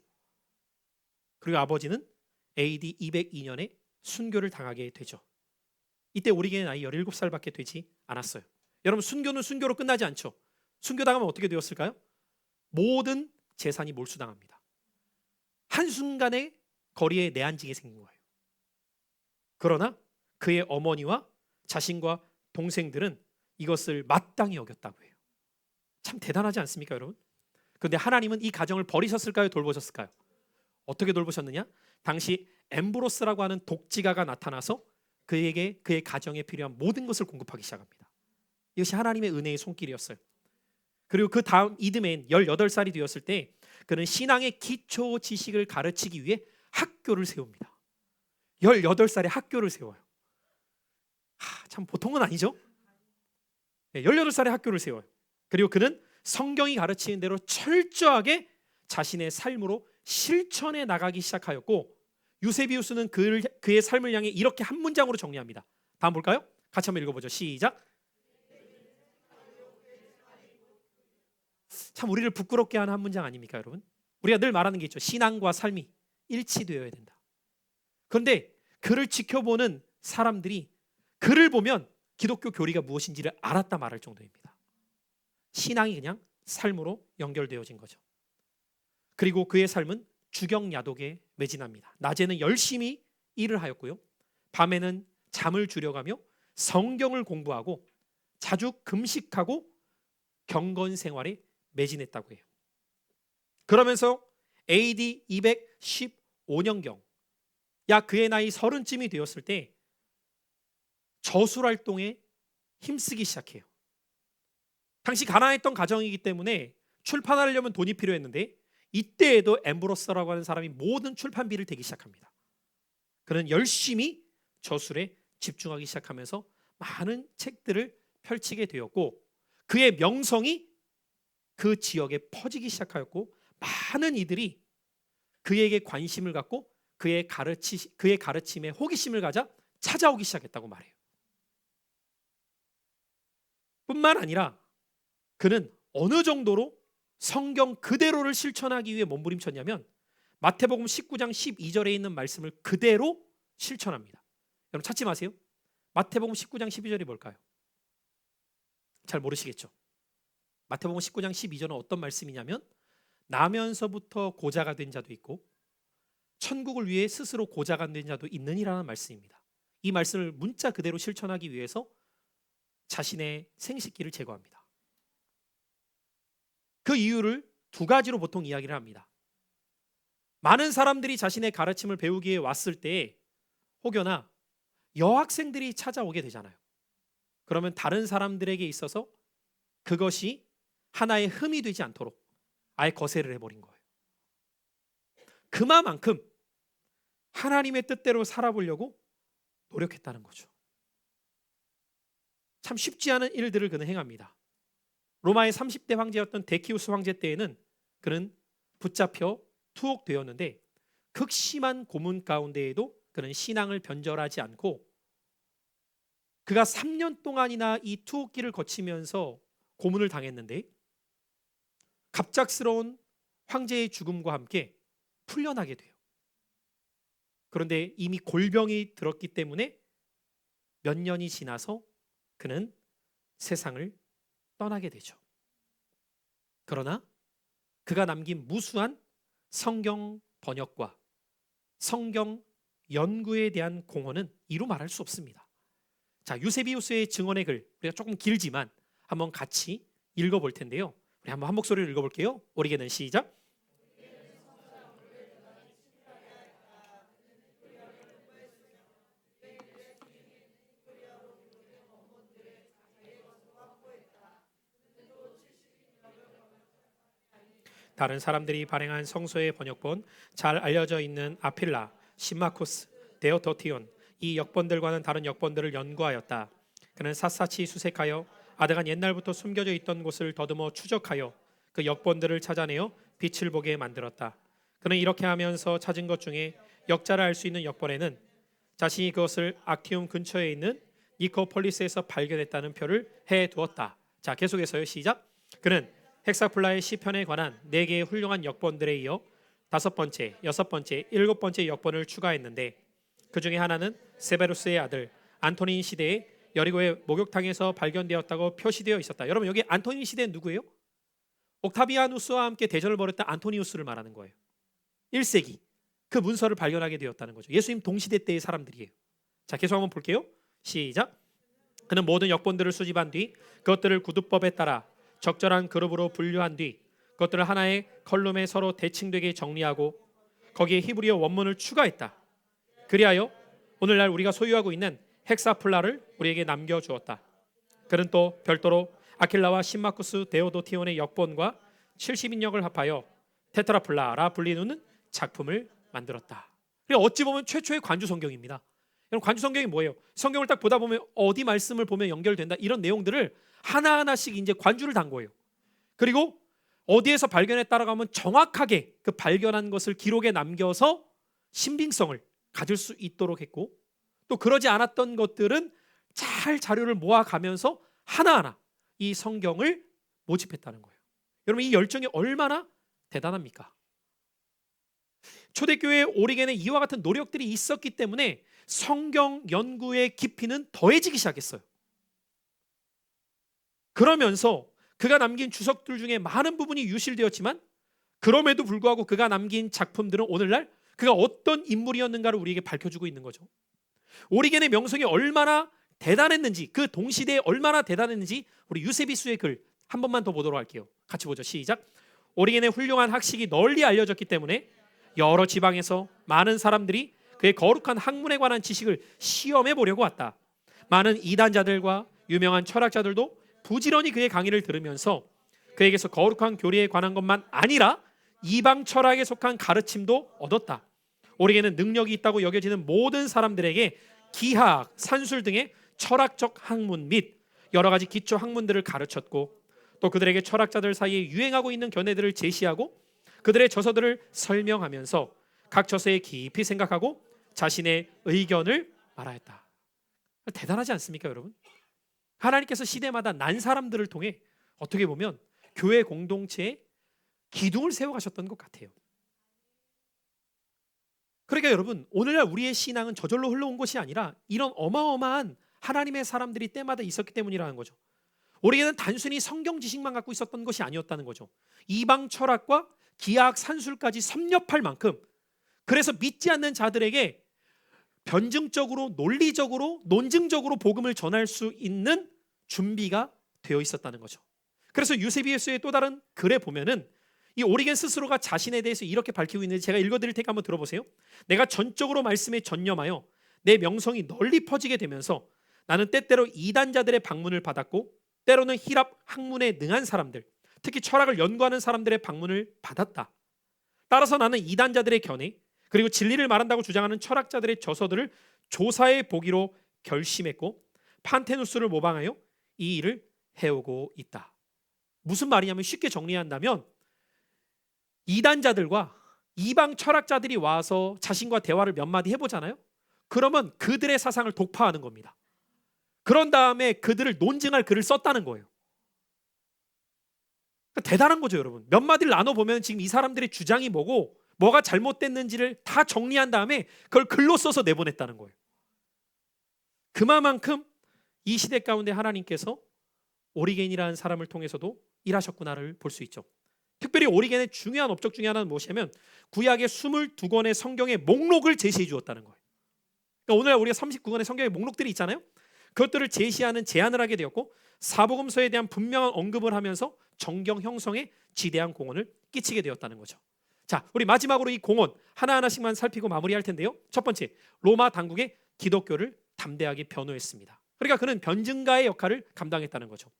그리고 아버지는 AD 202년에 순교를 당하게 되죠. 이때 오리겐의 나이 17살밖에 되지 않았어요. 여러분 순교는 순교로 끝나지 않죠. 순교당하면 어떻게 되었을까요? 모든 재산이 몰수당합니다. 한순간에 거리에 내앉게 생긴 거예요. 그러나 그의 어머니와 자신과 동생들은 이것을 마땅히 여겼다고 해요. 참 대단하지 않습니까, 여러분? 그런데 하나님은 이 가정을 버리셨을까요? 돌보셨을까요? 어떻게 돌보셨느냐? 당시 엠브로스라고 하는 독지가가 나타나서 그에게 그의 가정에 필요한 모든 것을 공급하기 시작합니다. 이것이 하나님의 은혜의 손길이었어요. 그리고 그 다음 이듬해인 18살이 되었을 때 그는 신앙의 기초 지식을 가르치기 위해 학교를 세웁니다. 18살에 학교를 세워요. 참 보통은 아니죠. 18살에 학교를 세워요. 그리고 그는 성경이 가르치는 대로 철저하게 자신의 삶으로 실천해 나가기 시작하였고, 유세비우스는 그의 삶을 향해 이렇게 한 문장으로 정리합니다. 다음 볼까요? 같이 한번 읽어보죠. 시작. 참 우리를 부끄럽게 하는 한 문장 아닙니까, 여러분? 우리가 늘 말하는 게 있죠. 신앙과 삶이 일치되어야 된다. 그런데 그를 지켜보는 사람들이 그를 보면 기독교 교리가 무엇인지를 알았다 말할 정도입니다. 신앙이 그냥 삶으로 연결되어진 거죠. 그리고 그의 삶은 주경야독에 매진합니다. 낮에는 열심히 일을 하였고요, 밤에는 잠을 줄여가며 성경을 공부하고 자주 금식하고 경건 생활에 매진했다고 해요. 그러면서 AD 215년경, 약 그의 나이 30쯤이 되었을 때 저술활동에 힘쓰기 시작해요. 당시 가난했던 가정이기 때문에 출판하려면 돈이 필요했는데, 이때에도 앰브로스라고 하는 사람이 모든 출판비를 대기 시작합니다. 그는 열심히 저술에 집중하기 시작하면서 많은 책들을 펼치게 되었고, 그의 명성이 그 지역에 퍼지기 시작하였고, 많은 이들이 그에게 관심을 갖고 그의 가르침에 호기심을 가져 찾아오기 시작했다고 말해요. 뿐만 아니라 그는 어느 정도로 성경 그대로를 실천하기 위해 몸부림쳤냐면, 마태복음 19장 12절에 있는 말씀을 그대로 실천합니다. 여러분 찾지 마세요. 마태복음 19장 12절이 뭘까요? 잘 모르시겠죠. 마태복음 19장 12절은 어떤 말씀이냐면, 나면서부터 고자가 된 자도 있고 천국을 위해 스스로 고자가 된 자도 있느니라는 말씀입니다. 이 말씀을 문자 그대로 실천하기 위해서 자신의 생식기를 제거합니다. 그 이유를 두 가지로 보통 이야기를 합니다. 많은 사람들이 자신의 가르침을 배우기에 왔을 때 혹여나 여학생들이 찾아오게 되잖아요. 그러면 다른 사람들에게 있어서 그것이 하나의 흠이 되지 않도록 아예 거세를 해버린 거예요. 그만큼 하나님의 뜻대로 살아보려고 노력했다는 거죠. 참 쉽지 않은 일들을 그는 행합니다. 로마의 30대 황제였던 데키우스 황제 때에는 그는 붙잡혀 투옥되었는데, 극심한 고문 가운데에도 그는 신앙을 변절하지 않고, 그가 3년 동안이나 이 투옥기를 거치면서 고문을 당했는데 갑작스러운 황제의 죽음과 함께 풀려나게 돼요. 그런데 이미 골병이 들었기 때문에 몇 년이 지나서 그는 세상을 떠나게 되죠. 그러나 그가 남긴 무수한 성경 번역과 성경 연구에 대한 공헌은 이루 말할 수 없습니다. 자, 유세비우스의 증언의 글, 우리가 조금 길지만 한번 같이 읽어볼 텐데요. 우리 한번 한 목소리로 읽어볼게요. 오리게는 시작. 다른 사람들이 발행한 성서의 번역본, 잘 알려져 있는 아필라, 신마쿠스, 데오도티온, 이 역본들과는 다른 역본들을 연구하였다. 그는 샅샅이 수색하여 아득한 옛날부터 숨겨져 있던 곳을 더듬어 추적하여 그 역본들을 찾아내어 빛을 보게 만들었다. 그는 이렇게 하면서 찾은 것 중에 역자를 알 수 있는 역본에는 자신이 그것을 악티움 근처에 있는 니코폴리스에서 발견했다는 표를 해두었다. 자, 계속해서요. 시작. 그는 헥사플라의 시편에 관한 4개의 훌륭한 역본들에 이어 5번째, 6번째, 7번째 역본을 추가했는데, 그 중에 하나는 세베루스의 아들 안토닌 시대에 여리고의 목욕탕에서 발견되었다고 표시되어 있었다. 여러분 여기 안토닌 시대는 누구예요? 옥타비아누스와 함께 대전을 벌였던 안토니우스를 말하는 거예요. 1세기 그 문서를 발견하게 되었다는 거죠. 예수님 동시대 때의 사람들이에요. 자, 계속 한번 볼게요. 시작. 그는 모든 역본들을 수집한 뒤 그것들을 구두법에 따라 적절한 그룹으로 분류한 뒤 그것들을 하나의 컬럼에 서로 대칭되게 정리하고 거기에 히브리어 원문을 추가했다. 그리하여 오늘날 우리가 소유하고 있는 헥사플라를 우리에게 남겨주었다. 그는 또 별도로 아킬라와 신마쿠스 데오도티온의 역본과 70인역을 합하여 테트라플라라 불리는 작품을 만들었다. 그리고 어찌 보면 최초의 관주 성경입니다. 여러분, 관주 성경이 뭐예요? 성경을 딱 보다 보면 어디 말씀을 보면 연결된다, 이런 내용들을 하나하나씩 이제 관주를 단 거예요. 그리고 어디에서 발견했다라고 하면 정확하게 그 발견한 것을 기록에 남겨서 신빙성을 가질 수 있도록 했고, 또 그러지 않았던 것들은 잘 자료를 모아가면서 하나하나 이 성경을 모집했다는 거예요. 여러분, 이 열정이 얼마나 대단합니까? 초대교회 오리겐에 이와 같은 노력들이 있었기 때문에 성경 연구의 깊이는 더해지기 시작했어요. 그러면서 그가 남긴 주석들 중에 많은 부분이 유실되었지만, 그럼에도 불구하고 그가 남긴 작품들은 오늘날 그가 어떤 인물이었는가를 우리에게 밝혀주고 있는 거죠. 오리겐의 명성이 얼마나 대단했는지, 그 동시대에 얼마나 대단했는지 우리 유세비수의 글 한 번만 더 보도록 할게요. 같이 보죠. 시작. 오리겐의 훌륭한 학식이 널리 알려졌기 때문에 여러 지방에서 많은 사람들이 그의 거룩한 학문에 관한 지식을 시험해 보려고 왔다. 많은 이단자들과 유명한 철학자들도 부지런히 그의 강의를 들으면서 그에게서 거룩한 교리에 관한 것만 아니라 이방 철학에 속한 가르침도 얻었다. 오리겐은 능력이 있다고 여겨지는 모든 사람들에게 기하학, 산술 등의 철학적 학문 및 여러 가지 기초 학문들을 가르쳤고, 또 그들에게 철학자들 사이에 유행하고 있는 견해들을 제시하고 그들의 저서들을 설명하면서 각 저서에 깊이 생각하고 자신의 의견을 말하였다. 대단하지 않습니까, 여러분? 하나님께서 시대마다 난 사람들을 통해 어떻게 보면 교회 공동체에 기둥을 세워가셨던 것 같아요. 그러니까 여러분, 오늘날 우리의 신앙은 저절로 흘러온 것이 아니라 이런 어마어마한 하나님의 사람들이 때마다 있었기 때문이라는 거죠. 우리는 단순히 성경 지식만 갖고 있었던 것이 아니었다는 거죠. 이방 철학과 기하학, 산술까지 섭렵할 만큼, 그래서 믿지 않는 자들에게 변증적으로, 논리적으로, 논증적으로 복음을 전할 수 있는 준비가 되어 있었다는 거죠. 그래서 유세비우스의 또 다른 글에 보면은 이 오리겐 스스로가 자신에 대해서 이렇게 밝히고 있는데, 제가 읽어드릴 테니까 한번 들어보세요. 내가 전적으로 말씀에 전념하여 내 명성이 널리 퍼지게 되면서 나는 때때로 이단자들의 방문을 받았고, 때로는 히랍 학문에 능한 사람들, 특히 철학을 연구하는 사람들의 방문을 받았다. 따라서 나는 이단자들의 견해, 그리고 진리를 말한다고 주장하는 철학자들의 저서들을 조사해 보기로 결심했고, 판테누스를 모방하여 이 일을 해오고 있다. 무슨 말이냐면, 쉽게 정리한다면 이단자들과 이방 철학자들이 와서 자신과 대화를 몇 마디 해보잖아요. 그러면 그들의 사상을 독파하는 겁니다. 그런 다음에 그들을 논증할 글을 썼다는 거예요. 그러니까 대단한 거죠, 여러분. 몇 마디를 나눠보면 지금 이 사람들의 주장이 뭐고 뭐가 잘못됐는지를 다 정리한 다음에 그걸 글로 써서 내보냈다는 거예요. 그만큼 이 시대 가운데 하나님께서 오리겐이라는 사람을 통해서도 일하셨구나를 볼 수 있죠. 특별히 오리겐의 중요한 업적 중에 하나는 무엇이냐면 구약의 22권의 성경의 목록을 제시해 주었다는 거예요. 그러니까 오늘 우리가 39권의 성경의 목록들이 있잖아요. 그것들을 제시하는 제안을 하게 되었고, 사복음서에 대한 분명한 언급을 하면서 정경 형성에 지대한 공헌을 끼치게 되었다는 거죠. 자, 우리 마지막으로 이 공헌 하나하나씩만 살피고 마무리할 텐데요. 첫 번째, 로마 당국의 기독교를 담대하게 변호했습니다. 그러니까 그는 변증가의 역할을 감당했다는 거죠.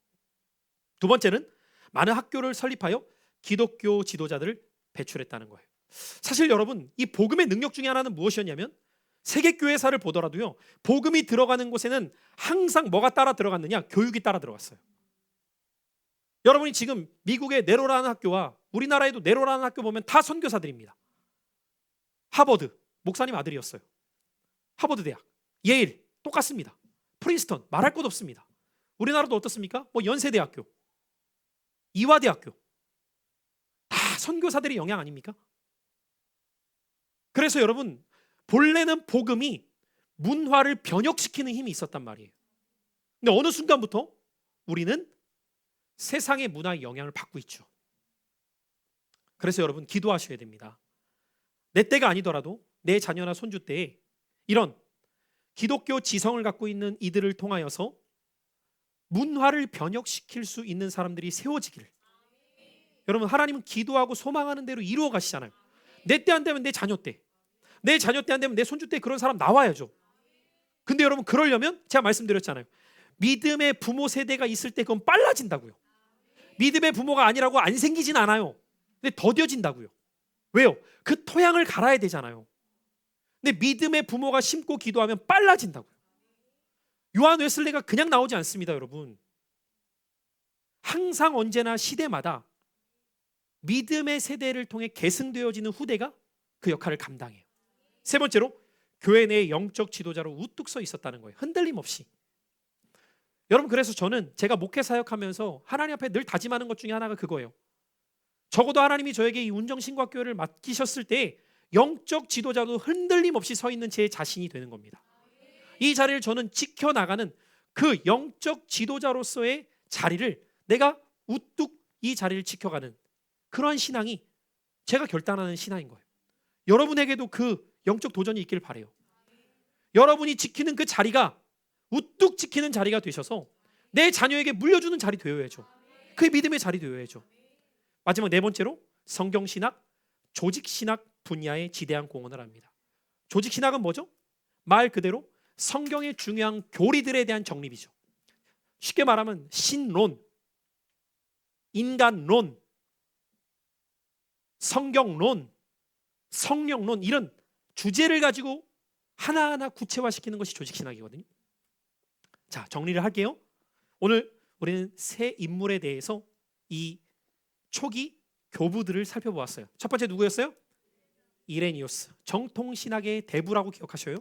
두 번째는 많은 학교를 설립하여 기독교 지도자들을 배출했다는 거예요. 사실 여러분, 이 복음의 능력 중에 하나는 무엇이었냐면, 세계교회사를 보더라도요, 복음이 들어가는 곳에는 항상 뭐가 따라 들어갔느냐? 교육이 따라 들어갔어요. 여러분이 지금 미국의 네로라는 학교와 우리나라에도 네로라는 학교 보면 다 선교사들입니다. 하버드, 목사님 아들이었어요. 하버드 대학, 예일 똑같습니다. 프린스턴 말할 것 없습니다. 우리나라도 어떻습니까? 뭐 연세대학교, 이화대학교 다 선교사들의 영향 아닙니까? 그래서 여러분, 본래는 복음이 문화를 변혁시키는 힘이 있었단 말이에요. 근데 어느 순간부터 우리는 세상의 문화의 영향을 받고 있죠. 그래서 여러분, 기도하셔야 됩니다. 내 때가 아니더라도 내 자녀나 손주 때에 이런 기독교 지성을 갖고 있는 이들을 통하여서 문화를 변혁시킬 수 있는 사람들이 세워지기를. 여러분, 하나님은 기도하고 소망하는 대로 이루어 가시잖아요. 내 때 안 되면 내 자녀 때, 내 자녀 때 안 되면 내 손주 때 그런 사람 나와야죠. 근데 여러분, 그러려면 제가 말씀드렸잖아요. 믿음의 부모 세대가 있을 때 그건 빨라진다고요. 믿음의 부모가 아니라고 안 생기진 않아요. 근데 더뎌진다고요. 왜요? 그 토양을 갈아야 되잖아요. 근데 믿음의 부모가 심고 기도하면 빨라진다고요. 요한 웨슬리가 그냥 나오지 않습니다, 여러분. 항상 언제나 시대마다 믿음의 세대를 통해 계승되어지는 후대가 그 역할을 감당해요. 세 번째로 교회 내에 영적 지도자로 우뚝 서 있었다는 거예요. 흔들림 없이. 여러분, 그래서 저는 제가 목회 사역하면서 하나님 앞에 늘 다짐하는 것 중에 하나가 그거예요. 적어도 하나님이 저에게 이 운정신과교회를 맡기셨을 때 영적 지도자도 흔들림 없이 서 있는 제 자신이 되는 겁니다. 이 자리를 저는 지켜나가는 그 영적 지도자로서의 자리를 내가 우뚝 이 자리를 지켜가는 그러한 신앙이 제가 결단하는 신앙인 거예요. 여러분에게도 그 영적 도전이 있길 바라요. 여러분이 지키는 그 자리가 우뚝 지키는 자리가 되셔서 내 자녀에게 물려주는 자리 되어야죠. 그 믿음의 자리 되어야죠. 마지막 네 번째로 성경신학, 조직신학 분야에 지대한 공헌을 합니다. 조직신학은 뭐죠? 말 그대로 성경의 중요한 교리들에 대한 정립이죠. 쉽게 말하면 신론, 인간론, 성경론, 성령론 이런 주제를 가지고 하나하나 구체화시키는 것이 조직신학이거든요. 자, 정리를 할게요. 오늘 우리는 세 인물에 대해서 이 초기 교부들을 살펴보았어요. 첫 번째 누구였어요? 이레니우스, 정통신학의 대부라고 기억하셔요.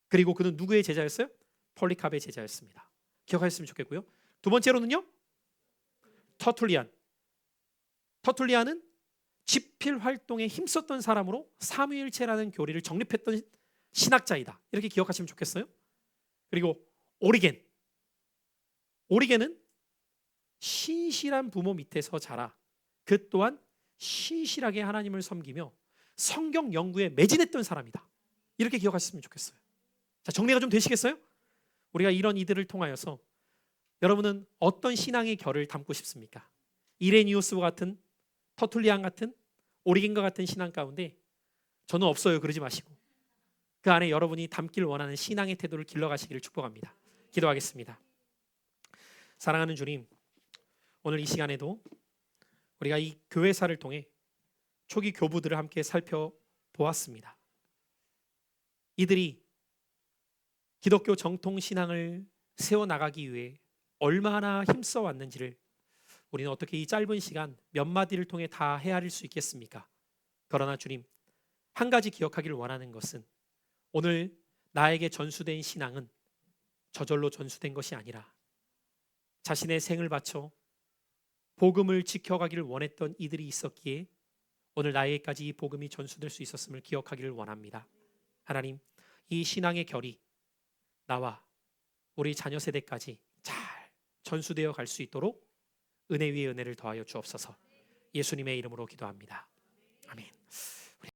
그리고 그는 누구의 제자였어요? 폴리캅의 제자였습니다. 기억하셨으면 좋겠고요. 두 번째로는요, 터툴리안. 터툴리안은 집필 활동에 힘썼던 사람으로 삼위일체라는 교리를 정립했던 신학자이다. 이렇게 기억하시면 좋겠어요. 그리고 오리겐. 오리겐은 신실한 부모 밑에서 자라 그 또한 신실하게 하나님을 섬기며 성경 연구에 매진했던 사람이다. 이렇게 기억하셨으면 좋겠어요. 자, 정리가 좀 되시겠어요? 우리가 이런 이들을 통하여서 여러분은 어떤 신앙의 결을 담고 싶습니까? 이레니우스와 같은, 터툴리안 같은, 오리겐과 같은 신앙 가운데 저는 없어요. 그러지 마시고 그 안에 여러분이 담길 원하는 신앙의 태도를 길러가시기를 축복합니다. 기도하겠습니다. 사랑하는 주님, 오늘 이 시간에도 우리가 이 교회사를 통해 초기 교부들을 함께 살펴보았습니다. 이들이 기독교 정통 신앙을 세워나가기 위해 얼마나 힘써 왔는지를 우리는 어떻게 이 짧은 시간 몇 마디를 통해 다 헤아릴 수 있겠습니까? 그러나 주님, 한 가지 기억하기를 원하는 것은 오늘 나에게 전수된 신앙은 저절로 전수된 것이 아니라 자신의 생을 바쳐 복음을 지켜가기를 원했던 이들이 있었기에 오늘 나에게까지 이 복음이 전수될 수 있었음을 기억하기를 원합니다. 하나님, 이 신앙의 결이 나와 우리 자녀 세대까지 잘 전수되어 갈 수 있도록 은혜 위에 은혜를 더하여 주옵소서. 예수님의 이름으로 기도합니다.